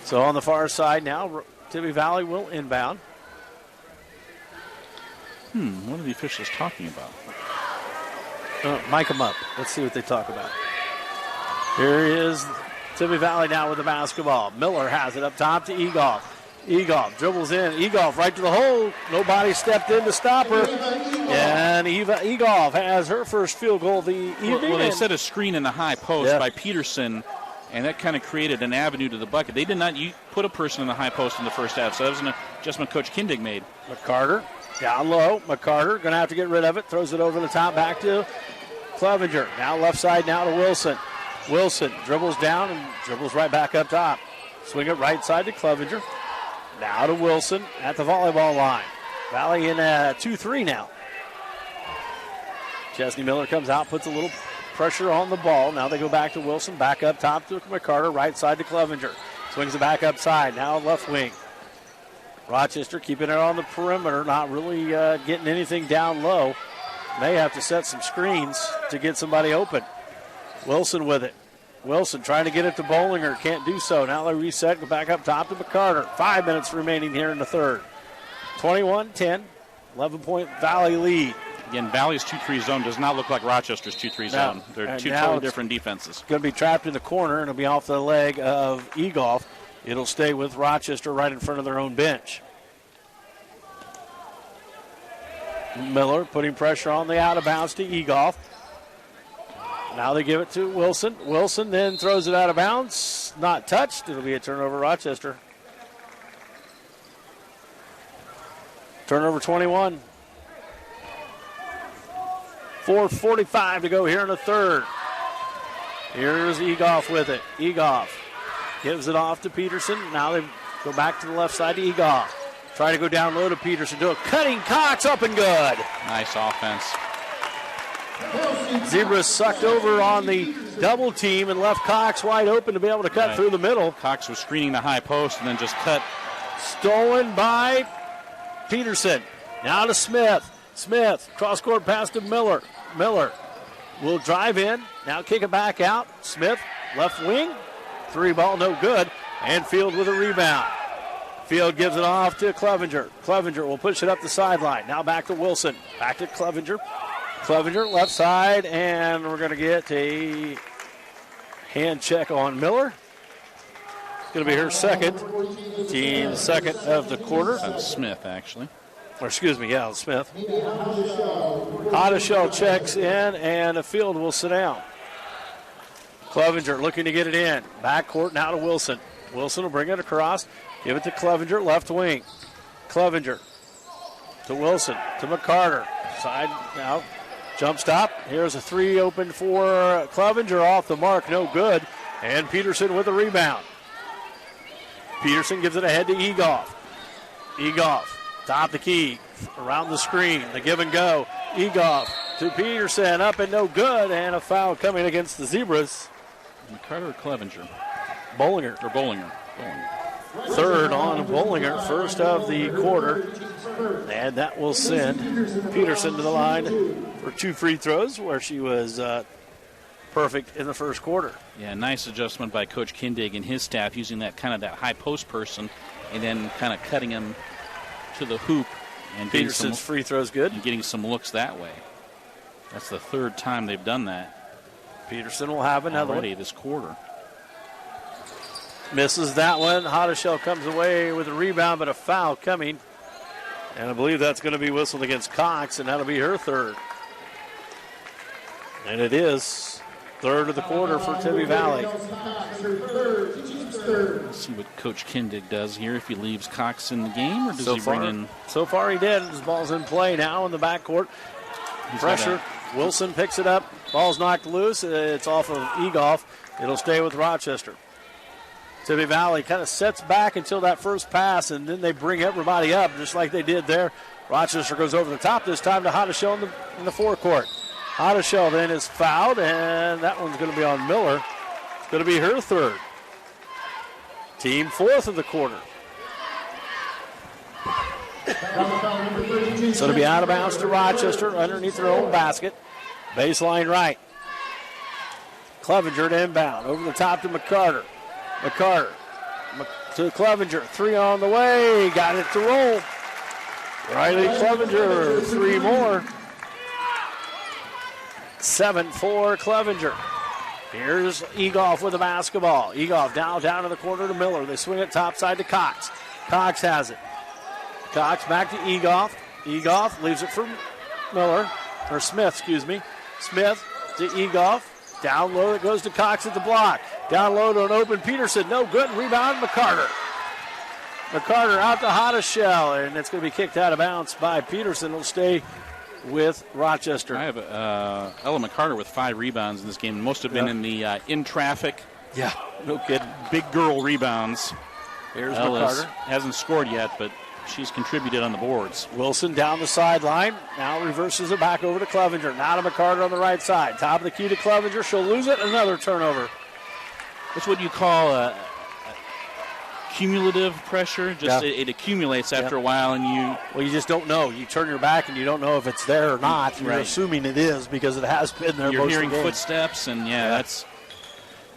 S2: So on the far side now, Tippy Valley will inbound.
S3: What are the officials talking about?
S2: Mic them up. Let's see what they talk about. Here is Tippy Valley now with the basketball. Miller has it up top to Egoff. Egoff dribbles in. Egoff right to the hole. Nobody stepped in to stop her. And Eva Egoff has her first field goal of the evening.
S3: Well, they set a screen in the high post by Peterson, and that kind of created an avenue to the bucket. They did not put a person in the high post in the first half, so that was an adjustment Coach Kindig made.
S2: McCarter down low. McCarter going to have to get rid of it. Throws it over the top back to Clevenger. Now left side now to Wilson. Wilson dribbles down and dribbles right back up top. Swing it right side to Clevenger. Now to Wilson at the volleyball line. Valley in 2-3 now. Chesney Miller comes out, puts a little pressure on the ball. Now they go back to Wilson, back up top to McCarter, right side to Clevenger. Swings it back up side, now left wing. Rochester keeping it on the perimeter, not really getting anything down low. May have to set some screens to get somebody open. Wilson with it. Wilson trying to get it to Bollinger, can't do so. Now they reset, go back up top to McCarter. 5 minutes remaining here in the third. 21-10, 11-point Valley lead.
S3: Again, Valley's 2-3 zone does not look like Rochester's 2-3 zone. They're two totally different defenses.
S2: Going to be trapped in the corner, and it'll be off the leg of Egoff. It'll stay with Rochester right in front of their own bench. Miller putting pressure on the out of bounds to Egoff. Now they give it to Wilson. Wilson then throws it out of bounds. Not touched. It'll be a turnover, Rochester. Turnover 21. 4:45 to go here in the third. Here's Egoff with it. Egoff gives it off to Peterson. Now they go back to the left side to Egoff. Try to go down low to Peterson. Do a cutting Cox up and good.
S3: Nice offense.
S2: Zebras sucked over on the double team and left Cox wide open to be able to cut through the middle.
S3: Cox was screening the high post and then just cut.
S2: Stolen by Peterson. Now to Smith. Smith, cross-court pass to Miller. Miller will drive in. Now kick it back out. Smith, left wing. 3 ball, no good. And Field with a rebound. Field gives it off to Clevenger. Clevenger will push it up the sideline. Now back to Wilson. Back to Clevenger. Clevenger, left side, and we're going to get a hand check on Miller. It's going to be her second. Team second of the quarter.
S3: That's Smith, actually.
S2: Or excuse me, yeah, Smith. Hotteshell checks in, and the Field will sit down. Clevenger looking to get it in. Backcourt now to Wilson. Wilson will bring it across. Give it to Clevenger, left wing. Clevenger to Wilson, to McCarter. Side now, jump stop. Here's a three open for Clevenger, off the mark, no good. And Peterson with a rebound. Peterson gives it ahead to Egoff. Egoff, top the key, around the screen, the give and go. Egoff to Peterson, up and no good, and a foul coming against the Zebras.
S3: McCarter or Clevenger?
S2: Bollinger.
S3: Or Bollinger.
S2: Third on Bollinger, first of the quarter. And that will send Peterson to the line for 2 free throws, where she was perfect in the first quarter.
S3: Yeah, nice adjustment by Coach Kindig and his staff, using that kind of that high post person and then kind of cutting him to the hoop. And
S2: Peterson's free throw's good.
S3: And getting some looks that way. That's the third time they've done that.
S2: Peterson will have another
S3: already this quarter.
S2: Misses that one. Hottishell comes away with a rebound, but a foul coming. And I believe that's going to be whistled against Cox, and that'll be her third. And it is third of the quarter for Tibby Valley.
S3: Let's see what Coach Kindig does here, if he leaves Cox in the game, or does he bring in...
S2: So far he did. His ball's in play now in the backcourt. Pressure. Wilson picks it up. Ball's knocked loose. It's off of Egoff. It'll stay with Rochester. Tibby Valley kind of sets back until that first pass, and then they bring everybody up just like they did there. Rochester goes over the top this time to Hottishell in the forecourt. Hottishell then is fouled, and that one's going to be on Miller. It's going to be her third. Team fourth of the quarter. So it'll be out of bounds to Rochester underneath their own basket. Baseline right. Clevenger to inbound. Over the top to McCarter. McCarter to Clevenger. Three on the way. Got it to roll. Riley Clevenger, three more. 7 for Clevenger. Here's Egoff with the basketball. Egoff down to the corner to Miller. They swing it topside to Cox. Cox has it. Cox back to Egoff. Egoff leaves it for Miller. Or Smith, excuse me. Smith to Egoff. Down low, it goes to Cox at the block. Down low to an open Peterson. No good. Rebound, McCarter. McCarter out to Hottishell, and it's going to be kicked out of bounds by Peterson. It'll stay with Rochester.
S3: I have Ella McCarter with 5 rebounds in this game. Most have been in the in traffic.
S2: Yeah, no kidding.
S3: Big girl rebounds.
S2: Here's McCarter.
S3: Hasn't scored yet, but she's contributed on the boards.
S2: Wilson down the sideline. Now reverses it back over to Clevenger. Now to McCarter on the right side. Top of the key to Clevenger. She'll lose it. Another turnover.
S3: That's what you call cumulative pressure. Just it accumulates after a while, and
S2: you just don't know. You turn your back and you don't know if it's there or not. You're assuming it is because it has been there.
S3: You're hearing footsteps, and that's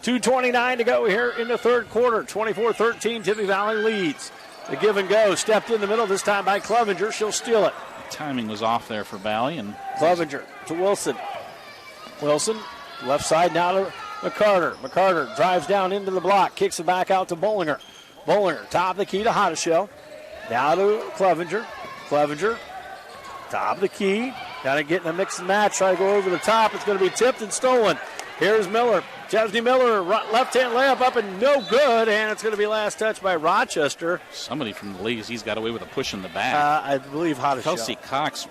S2: 2:29 to go here in the third quarter. 24-13, Tibby Valley leads. The give and go stepped in the middle this time by Clevenger. She'll steal it.
S3: The timing was off there for Valley, and
S2: Clevenger to Wilson. Wilson left side now to McCarter. McCarter drives down into the block, kicks it back out to Bollinger. Bollinger, top of the key to Hottishell. Now to Clevenger. Clevenger, top of the key. Got to get in a mix and match. Try to go over the top. It's going to be tipped and stolen. Here's Miller. Chesney Miller, left-hand layup up and no good. And it's going to be last touch by Rochester.
S3: Somebody from the league, he's got away with a push in the back.
S2: I believe Hottishell.
S3: Kelsey Cox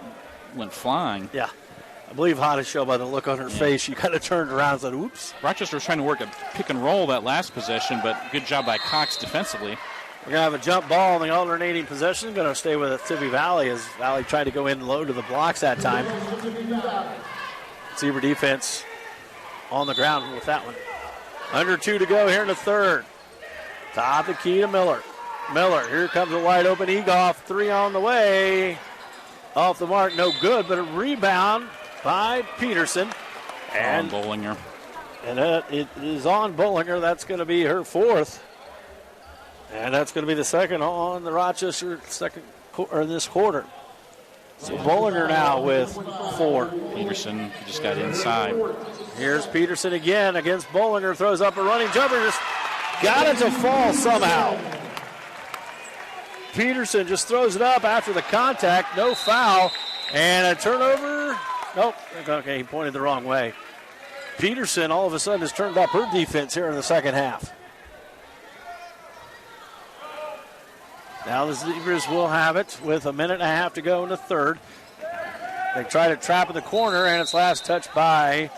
S3: went flying.
S2: Yeah. I believe Hottishell, by the look on her face, she kind of turned around and said, oops.
S3: Rochester was trying to work a pick and roll that last possession, but good job by Cox defensively.
S2: We're going to have a jump ball on the alternating possession. Going to stay with Tibby Valley as Valley tried to go in low to the blocks that time. Zebra defense on the ground with that one. Under 2 to go here in the third. Top the key to Miller. Miller, here comes a wide open Egoff. 3 on the way. Off the mark, no good, but a rebound by Peterson.
S3: And Bollinger.
S2: And it is on Bollinger. That's going to be her fourth. And that's going to be the second on the Rochester this quarter. So Bollinger now with 4.
S3: Peterson just got inside.
S2: Here's Peterson again against Bollinger. Throws up a running jumper. Just got it to fall somehow. Peterson just throws it up after the contact. No foul. And a turnover. Nope. Okay, he pointed the wrong way. Peterson all of a sudden has turned up her defense here in the second half. Now the Zebras will have it with a minute and a half to go in the third. They try to trap in the corner, and it's last touched by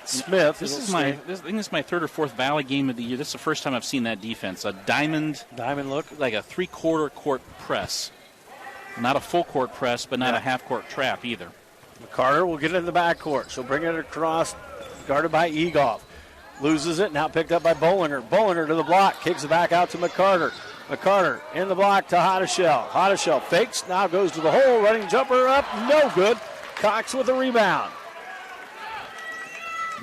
S2: Smith.
S3: I think this is my third or fourth Valley game of the year. This is the first time I've seen that defense. A diamond
S2: look.
S3: Like a three-quarter court press. Not a full court press, but not a half-court trap either.
S2: McCarter will get it in the backcourt. She'll bring it across, guarded by Egoff. Loses it, now picked up by Bollinger. Bollinger to the block, kicks it back out to McCarter. McCarter in the block to Hotteshell. Hotteshell fakes, now goes to the hole, running jumper up, no good. Cox with a rebound.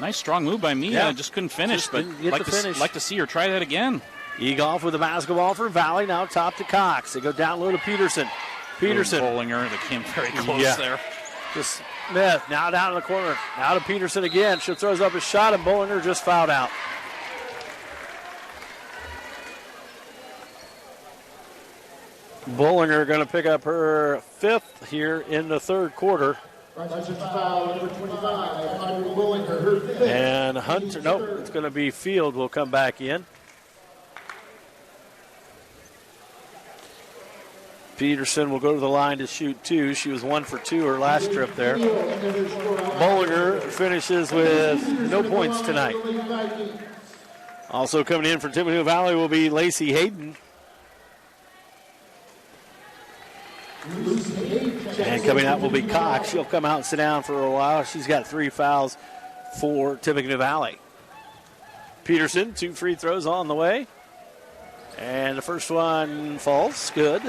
S3: Nice strong move by Mia, just couldn't finish, but like to see her try that again.
S2: Egoff with the basketball for Valley, now top to Cox. They go down low to Peterson.
S3: Bollinger, they came very close there.
S2: To Smith, now down in the corner. Now to Peterson again. She throws up a shot, and Bollinger just fouled out. Bollinger going to pick up her fifth here in the third quarter. And Hunter, nope, it's going to be Field will come back in. Peterson will go to the line to shoot two. She was 1 for 2 her last trip there. Bollinger finishes with no points tonight. Also coming in for Tippecanoe Valley will be Lacey Hayden. And coming out will be Cox. She'll come out and sit down for a while. She's got 3 fouls for Tippecanoe Valley. Peterson, 2 free throws on the way. And the first one falls. Good.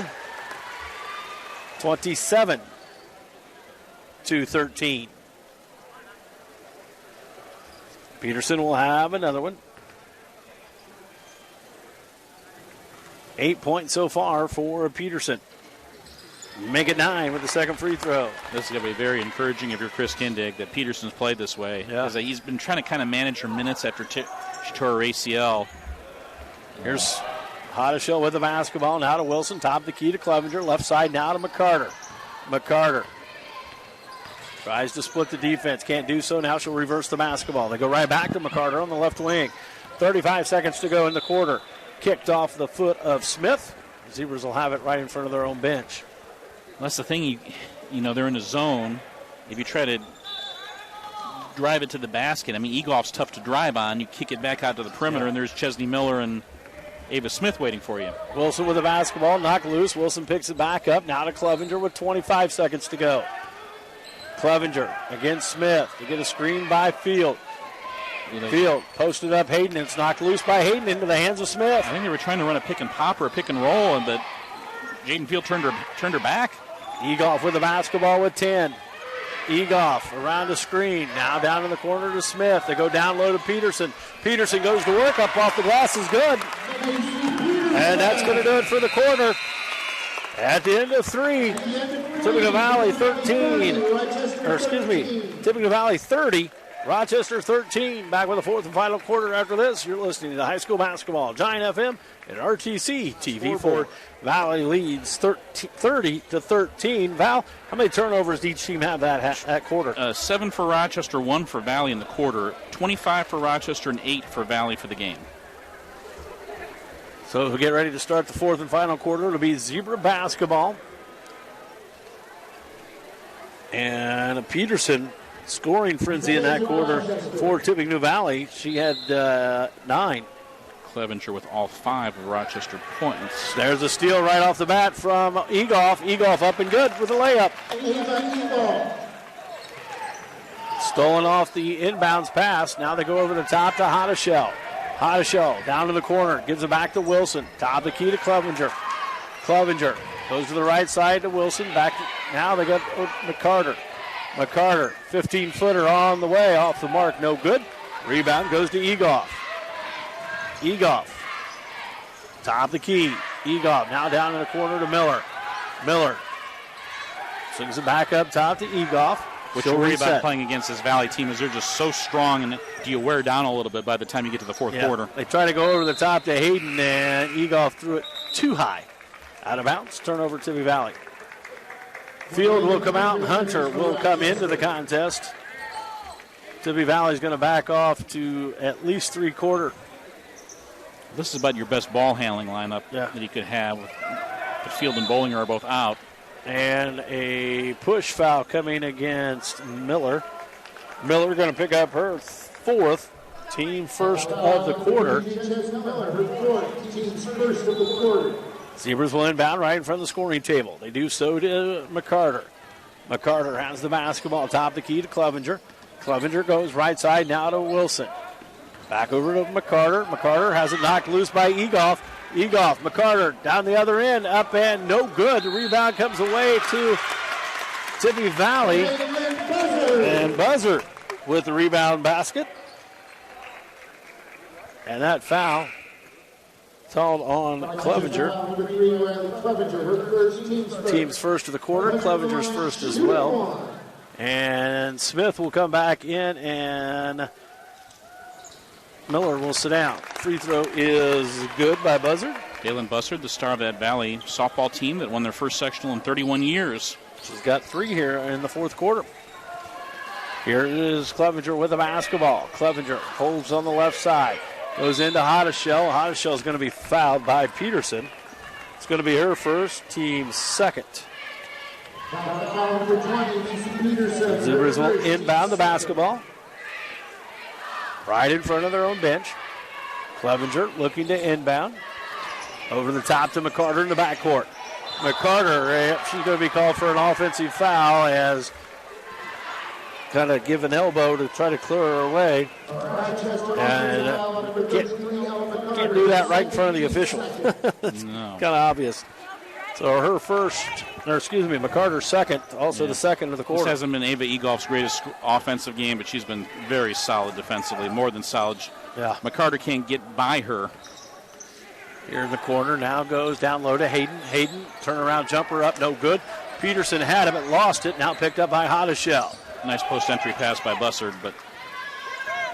S2: 27-13. Peterson will have another one. 8 points so far for Peterson. Make it 9 with the second free throw.
S3: This is going to be very encouraging if you're Chris Kindig that Peterson's played this way. Because he's been trying to kind of manage her minutes after she tore her ACL.
S2: Here's Hotteshell with the basketball. Now to Wilson. Top of the key to Clevenger. Left side now to McCarter. McCarter tries to split the defense. Can't do so. Now she'll reverse the basketball. They go right back to McCarter on the left wing. 35 seconds to go in the quarter. Kicked off the foot of Smith. Zebras will have it right in front of their own bench.
S3: Well, that's the thing. You know, they're in a zone. If you try to drive it to the basket, I mean, Egoff's tough to drive on. You kick it back out to the perimeter, and there's Chesney Miller and Ava Smith waiting for you.
S2: Wilson with the basketball, knocked loose. Wilson picks it back up. Now to Clevenger with 25 seconds to go. Clevenger against Smith. They get a screen by Field. Field posted up Hayden. It's knocked loose by Hayden into the hands of Smith.
S3: I think they were trying to run a pick and pop or a pick and roll, but Jaden Field turned her back.
S2: Egoff with the basketball with 10. Egoff around the screen. Now down in the corner to Smith. They go down low to Peterson. Peterson goes to work. Up off the glass is good. And that's going to do it for the quarter. At the end of 3, Tippecanoe Valley Tippecanoe Valley 30, Rochester 13. Back with the fourth and final quarter after this. You're listening to high school basketball. Giant FM and RTC TV4. Valley leads 30-13. Val, how many turnovers did each team have that quarter?
S3: 7 for Rochester, 1 for Valley in the quarter. 25 for Rochester and 8 for Valley for the game.
S2: So we get ready to start the fourth and final quarter. It'll be Zebra basketball. And a Peterson scoring frenzy in that quarter for Tippecanoe Valley. She had 9.
S3: Clevenger with all 5 of Rochester points.
S2: There's a steal right off the bat from Egoff. Egoff up and good with a layup. Stolen off the inbounds pass. Now they go over the top to Hotteshell. Hotteshell down to the corner. Gives it back to Wilson. Top of the key to Clevenger. Clevenger goes to the right side to Wilson. Now they got McCarter. McCarter, 15-footer on the way. Off the mark, no good. Rebound goes to Egoff. Egoff. Top of the key. Egoff now down in the corner to Miller. Miller swings it back up top to Egoff.
S3: What you worry about playing against this Valley team is they're just so strong, and do you wear down a little bit by the time you get to the fourth quarter?
S2: They try to go over the top to Hayden, and Egoff threw it too high. Out of bounds, turnover to Tippecanoe Valley. Field will come out, and Hunter will come into the contest. Tibby Valley's going to back off to at least three-quarter.
S3: This is about your best ball handling lineup that you could have. But Field and Bollinger are both out.
S2: And a push foul coming against Miller. Miller going to pick up her fourth, team first of the quarter. Zebras will inbound right in front of the scoring table. They do so to McCarter. McCarter has the basketball, top of the key to Clevenger. Clevenger goes right side now to Wilson. Back over to McCarter. McCarter has it knocked loose by Egoff. Egoff, McCarter down the other end, up and no good. The rebound comes away to Tibby Valley. And Buzzard with the rebound basket. And that foul called on Clevenger. Team's first of the quarter. Clevenger's first as well. And Smith will come back in, and Miller will sit down. Free throw is good by Buzzard.
S3: Galen Buzzard, the star of that Valley softball team that won their first sectional in 31 years.
S2: She's got 3 here in the fourth quarter. Here is Clevenger with the basketball. Clevenger holds on the left side. Goes into Hottishell. Hottishell is going to be fouled by Peterson. It's going to be her first, team second. Zebras will inbound the basketball. Right in front of their own bench. Clevenger looking to inbound. Over the top to McCarter in the backcourt. McCarter, she's going to be called for an offensive foul as kind of give an elbow to try to clear her away. And can't do that right in front of the official. It's kind of obvious. So her first, McCarter's second, also the second of the quarter.
S3: This hasn't been Ava Egoff's greatest offensive game, but she's been very solid defensively, more than solid.
S2: Yeah.
S3: McCarter can't get by her.
S2: Here in the corner, now goes down low to Hayden. Hayden, turnaround jumper up, no good. Peterson had it, but lost it, now picked up by Hottishell.
S3: Nice post-entry pass by Bussard, but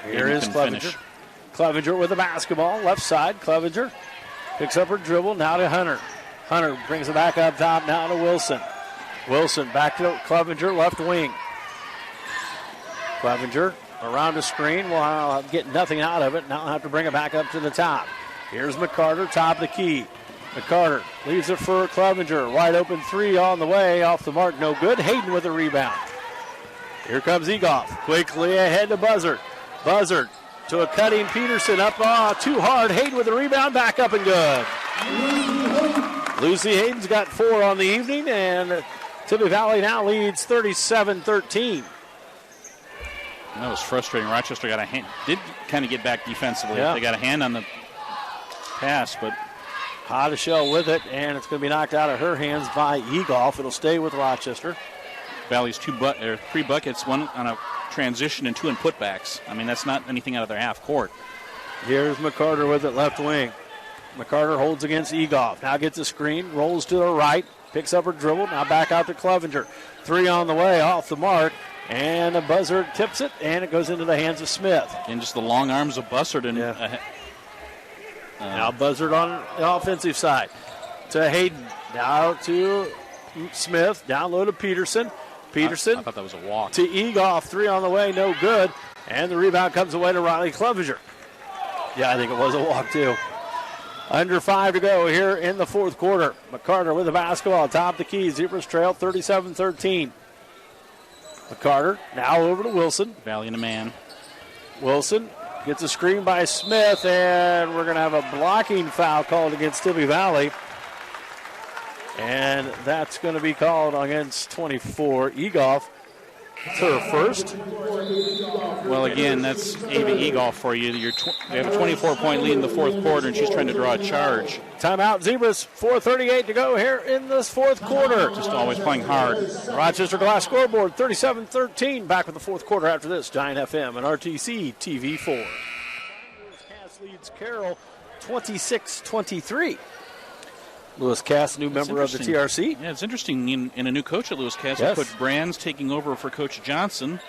S2: here is Clevenger. Finish. Clevenger with the basketball, left side. Clevenger picks up her dribble, now to Hunter. Hunter brings it back up top, now to Wilson. Wilson back to Clevenger, left wing. Clevenger around the screen, will get nothing out of it. Now have to bring it back up to the top. Here's McCarter, top of the key. McCarter leaves it for Clevenger. Wide open 3 on the way, off the mark, no good. Hayden with a rebound. Here comes Egoff, quickly ahead to Buzzard. Buzzard to a cutting Peterson, up too hard. Hayden with the rebound, back up and good. Lucy Hayden's got 4 on the evening, and Tibby Valley now leads 37-13.
S3: That was frustrating. Rochester did kind of get back defensively.
S2: Yeah.
S3: They got a hand on the pass, but
S2: Hottishell with it, and it's going to be knocked out of her hands by Egoff. It'll stay with Rochester.
S3: Valley's 3 buckets, 1 on a transition and 2 in putbacks. I mean, that's not anything out of their half court.
S2: Here's McCarter with it, left wing. McCarter holds against Egoff. Now gets a screen, rolls to the right, picks up her dribble. Now back out to Clevenger. 3 on the way, off the mark. And a Buzzard tips it, and it goes into the hands of Smith.
S3: And just the long arms of Buzzard. And
S2: now Buzzard on the offensive side. To Hayden. Now to Smith. Down low to Peterson. Peterson.
S3: I thought that was a walk.
S2: To Egoff. 3 on the way, no good. And the rebound comes away to Riley Clevenger. Yeah, I think it was a walk, too. Under 5 to go here in the fourth quarter. McCarter with the basketball, top of the key. Zebras trail 37-13. McCarter now over to Wilson.
S3: Valley and a man.
S2: Wilson gets a screen by Smith, and we're going to have a blocking foul called against Tibby Valley. And that's going to be called against 24. Egoff, it's her first.
S3: Well, again, that's Ava Egoff for you. They have a 24-point lead in the fourth quarter, and she's trying to draw a charge.
S2: Timeout, Zebras. 4:38 to go here in this fourth quarter.
S3: Just always playing hard.
S2: Rochester Glass scoreboard, 37-13. Back with the fourth quarter after this. Giant FM and RTC TV4. Cass leads Carroll 26-23. Lewis Cass, new member of the TRC.
S3: Yeah, it's interesting in a new coach at Lewis Cass.
S2: Yes.
S3: Put Brands taking over for Coach Johnson.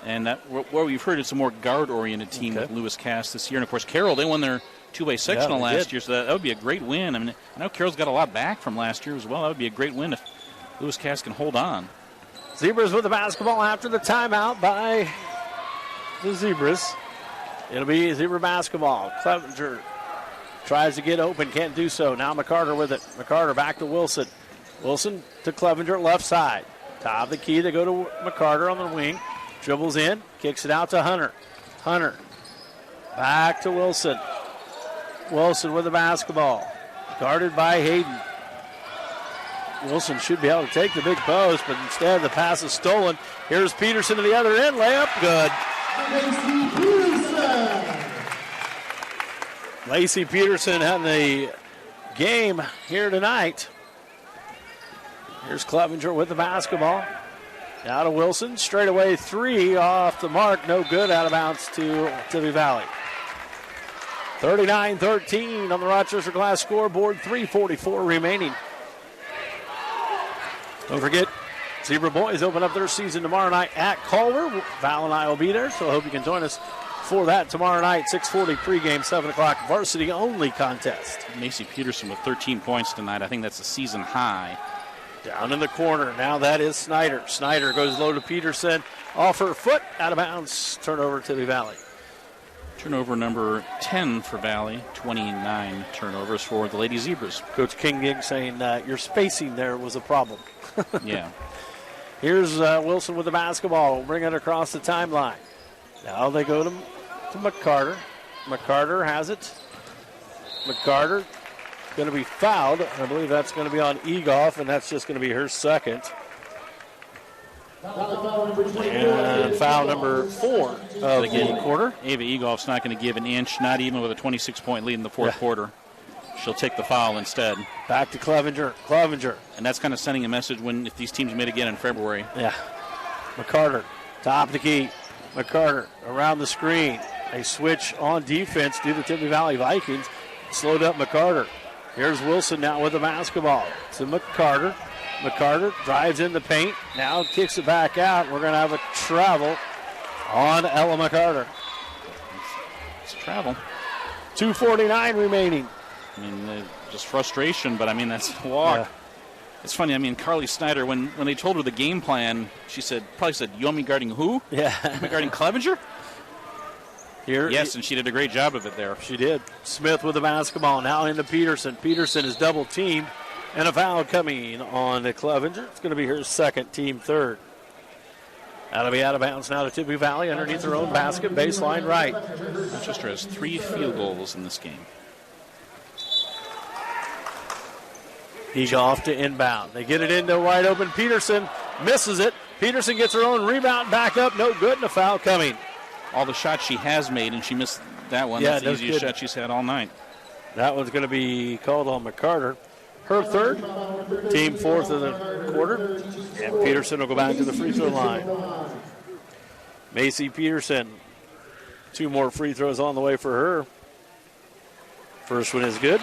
S3: And that what we've heard, it's a more guard-oriented team with Lewis Cass this year. And, of course, Carroll, they won their two-way sectional last year, so that would be a great win. I mean, I know Carroll's got a lot back from last year as well. That would be a great win if Lewis Cass can hold on.
S2: Zebras with the basketball after the timeout by the Zebras. It'll be Zebra basketball. Clevenger tries to get open, can't do so. Now McCarter with it. McCarter back to Wilson. Wilson to Clevenger, left side. Top of the key, they go to McCarter on the wing. Dribbles in, kicks it out to Hunter. Hunter back to Wilson. Wilson with the basketball. Guarded by Hayden. Wilson should be able to take the big post, but instead the pass is stolen. Here's Peterson to the other end. Layup, good. Lacey Peterson having the game here tonight. Here's Clevenger with the basketball. Now to Wilson. Straight away three off the mark. No good. Out of bounds to Tibby Valley. 39-13 on the Rochester Glass scoreboard. 3:44 remaining. Don't forget, Zebra boys open up their season tomorrow night at Culver. Val and I will be there, so I hope you can join us for that tomorrow night. 6:40 pregame, 7 o'clock varsity only contest.
S3: Macy Peterson with 13 points tonight. I think that's a season high.
S2: Down in the corner, now that is Snyder. Snyder goes low to Peterson. Off her foot, out of bounds. Turnover to Tibby Valley.
S3: Turnover number 10 for Valley. 29 turnovers for the Lady Zebras.
S2: Coach King saying your spacing there was a problem.
S3: Yeah.
S2: Here's Wilson with the basketball. Bring it across the timeline. Now they go to McCarter. McCarter has it. McCarter going to be fouled. I believe that's going to be on Egoff, and that's just going to be her second. And foul number 4 of the quarter.
S3: Ava Egoff's not going to give an inch, not even with a 26-point lead in the fourth quarter. She'll take the foul instead.
S2: Back to Clevenger. Clevenger.
S3: And that's kind of sending a message if these teams meet again in February.
S2: Yeah. McCarter, top of the key. McCarter around the screen. A switch on defense due to Tibby Valley Vikings. Slowed up McCarter. Here's Wilson now with the basketball. To McCarter. McCarter drives in the paint. Now kicks it back out. We're going to have a travel on Ella McCarter.
S3: It's a travel.
S2: 2:49 remaining.
S3: I mean, just frustration, but I mean, that's a walk. Yeah. It's funny, I mean, Carly Snyder, when they told her the game plan, she probably said, you want me guarding who?
S2: Yeah.
S3: You want me guarding Clevenger? Yes, and she did a great job of it there.
S2: She did. Smith with the basketball, now into Peterson. Peterson is double teamed, and a foul coming on Clevenger. It's going to be her second, team third. That'll be out of bounds now to Tibby Valley underneath her own basket, baseline right.
S3: Rochester has 3 field goals in this game.
S2: He's off to inbound. They get it into wide open. Peterson misses it. Peterson gets her own rebound back up. No good, and a foul coming.
S3: All the shots she has made, and she missed that one.
S2: Yeah,
S3: that's the easiest shot she's had all night.
S2: That one's going to be called on McCarter. Her third, team fourth of the quarter. And Peterson will go back to the free throw line. Macy Peterson, 2 more free throws on the way for her. First one is good.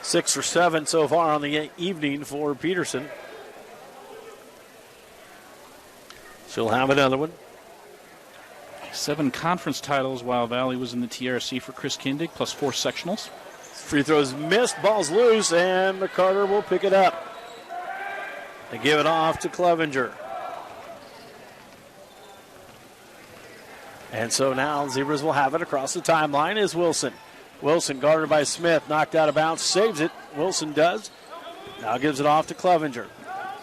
S2: 6 or 7 so far on the evening for Peterson. She'll have another one.
S3: 7 conference titles while Valley was in the TRC for Chris Kindig, plus 4 sectionals.
S2: Free throws missed, ball's loose, and McCarter will pick it up. They give it off to Clevenger. And so now Zebras will have it across the timeline is Wilson. Wilson guarded by Smith, knocked out of bounds, saves it. Wilson does. Now gives it off to Clevenger.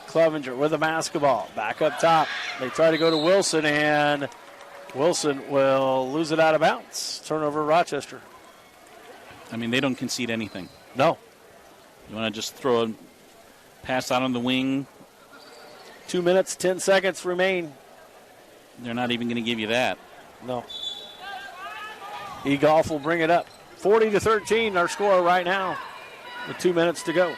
S2: Clevenger with the basketball. Back up top. They try to go to Wilson, and Wilson will lose it out of bounds. Turnover Rochester.
S3: I mean, they don't concede anything.
S2: No.
S3: You want to just throw a pass out on the wing.
S2: 2 minutes, 10 seconds remain.
S3: They're not even going to give you that.
S2: No. Egolf will bring it up. 40-13, our score right now. With 2 minutes to go.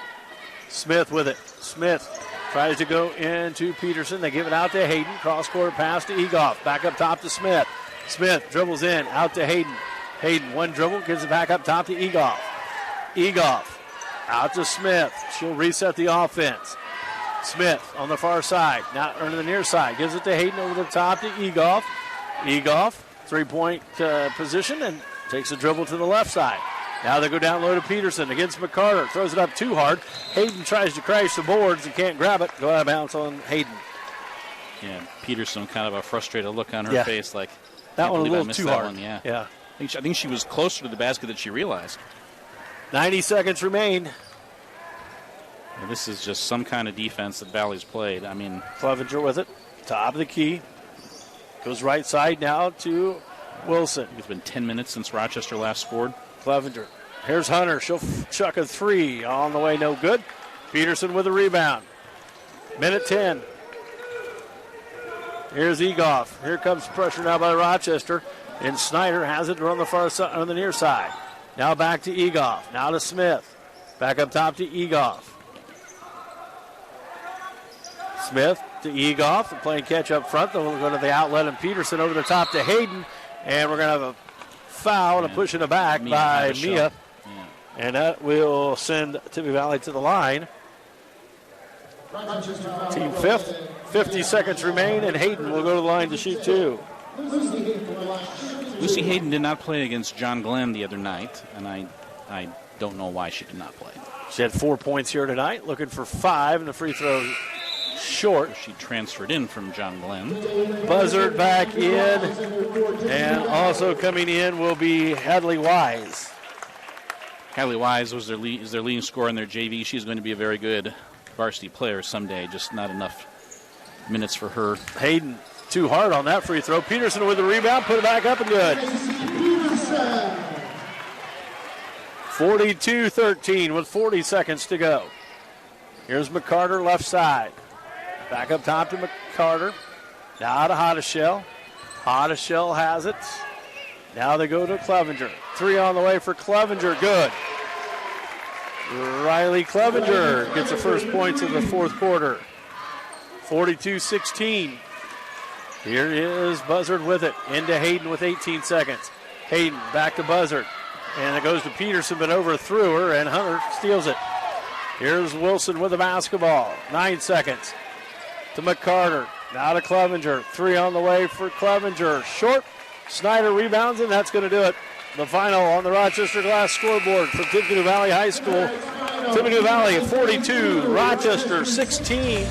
S2: Smith with it. Smith tries to go into Peterson. They give it out to Hayden. Cross-court pass to Egolf. Back up top to Smith. Smith dribbles in, out to Hayden. Hayden, one dribble, gives it back up top to Egolf. Egolf out to Smith. She'll reset the offense. Smith on the far side, now on the near side. Gives it to Hayden over the top to Egolf. Egolf, three-point position, and takes a dribble to the left side. Now they go down low to Peterson against McCarter. Throws it up too hard. Hayden tries to crash the boards and can't grab it. Go out of bounds on Hayden.
S3: Yeah, Peterson, kind of a frustrated look on her face, like
S2: that one a little
S3: missed
S2: too
S3: that
S2: hard.
S3: One. Yeah.
S2: Yeah.
S3: I think she was closer to the basket than she realized.
S2: 90 seconds remain.
S3: And this is just some kind of defense that Valley's played. I mean,
S2: Clevenger with it, top of the key. Goes right side now to Wilson.
S3: It's been 10 minutes since Rochester last scored.
S2: Clevenger. Here's Hunter. She'll chuck a three. On the way, no good. Peterson with a rebound. Minute 10. Here's Egoff. Here comes pressure now by Rochester. And Snyder has it on the far side, on the near side. Now back to Egoff. Now to Smith. Back up top to Egoff. Smith to Egoff. They're playing catch up front. Then we'll go to the outlet, and Peterson over the top to Hayden. And we're going to have a foul and a push in the back by Mia.
S3: Yeah.
S2: And that will send Tippy Valley to the line. Team fifth. 50 seconds remain, and Hayden will go to the line to shoot two.
S3: Lucy Hayden did not play against John Glenn the other night, and I don't know why she did not play.
S2: She had 4 points here tonight, looking for 5, and the free throw short.
S3: She transferred in from John Glenn.
S2: Buzzard back in, and also coming in will be Hadley Wise.
S3: Hadley Wise is their leading scorer in their JV. She's going to be a very good varsity player someday, just not enough minutes for her.
S2: Hayden too hard on that free throw. Peterson with the rebound, put it back up and good. 42-13 with 40 seconds to go. Here's McCarter left side. Back up top to McCarter. Now to Hotteshell. Hotteshell has it. Now they go to Clevenger. 3 on the way for Clevenger. Good. Riley Clevenger gets the first points of the fourth quarter. 42-16. Here is Buzzard with it. Into Hayden with 18 seconds. Hayden back to Buzzard. And it goes to Peterson, but overthrew her, and Hunter steals it. Here's Wilson with the basketball. 9 seconds to McCarter. Now to Clevenger. 3 on the way for Clevenger. Short. Snyder rebounds, and that's going to do it. The final on the Rochester Glass scoreboard from Tippecanoe Valley High School. Tippecanoe Valley 42, Rochester 16.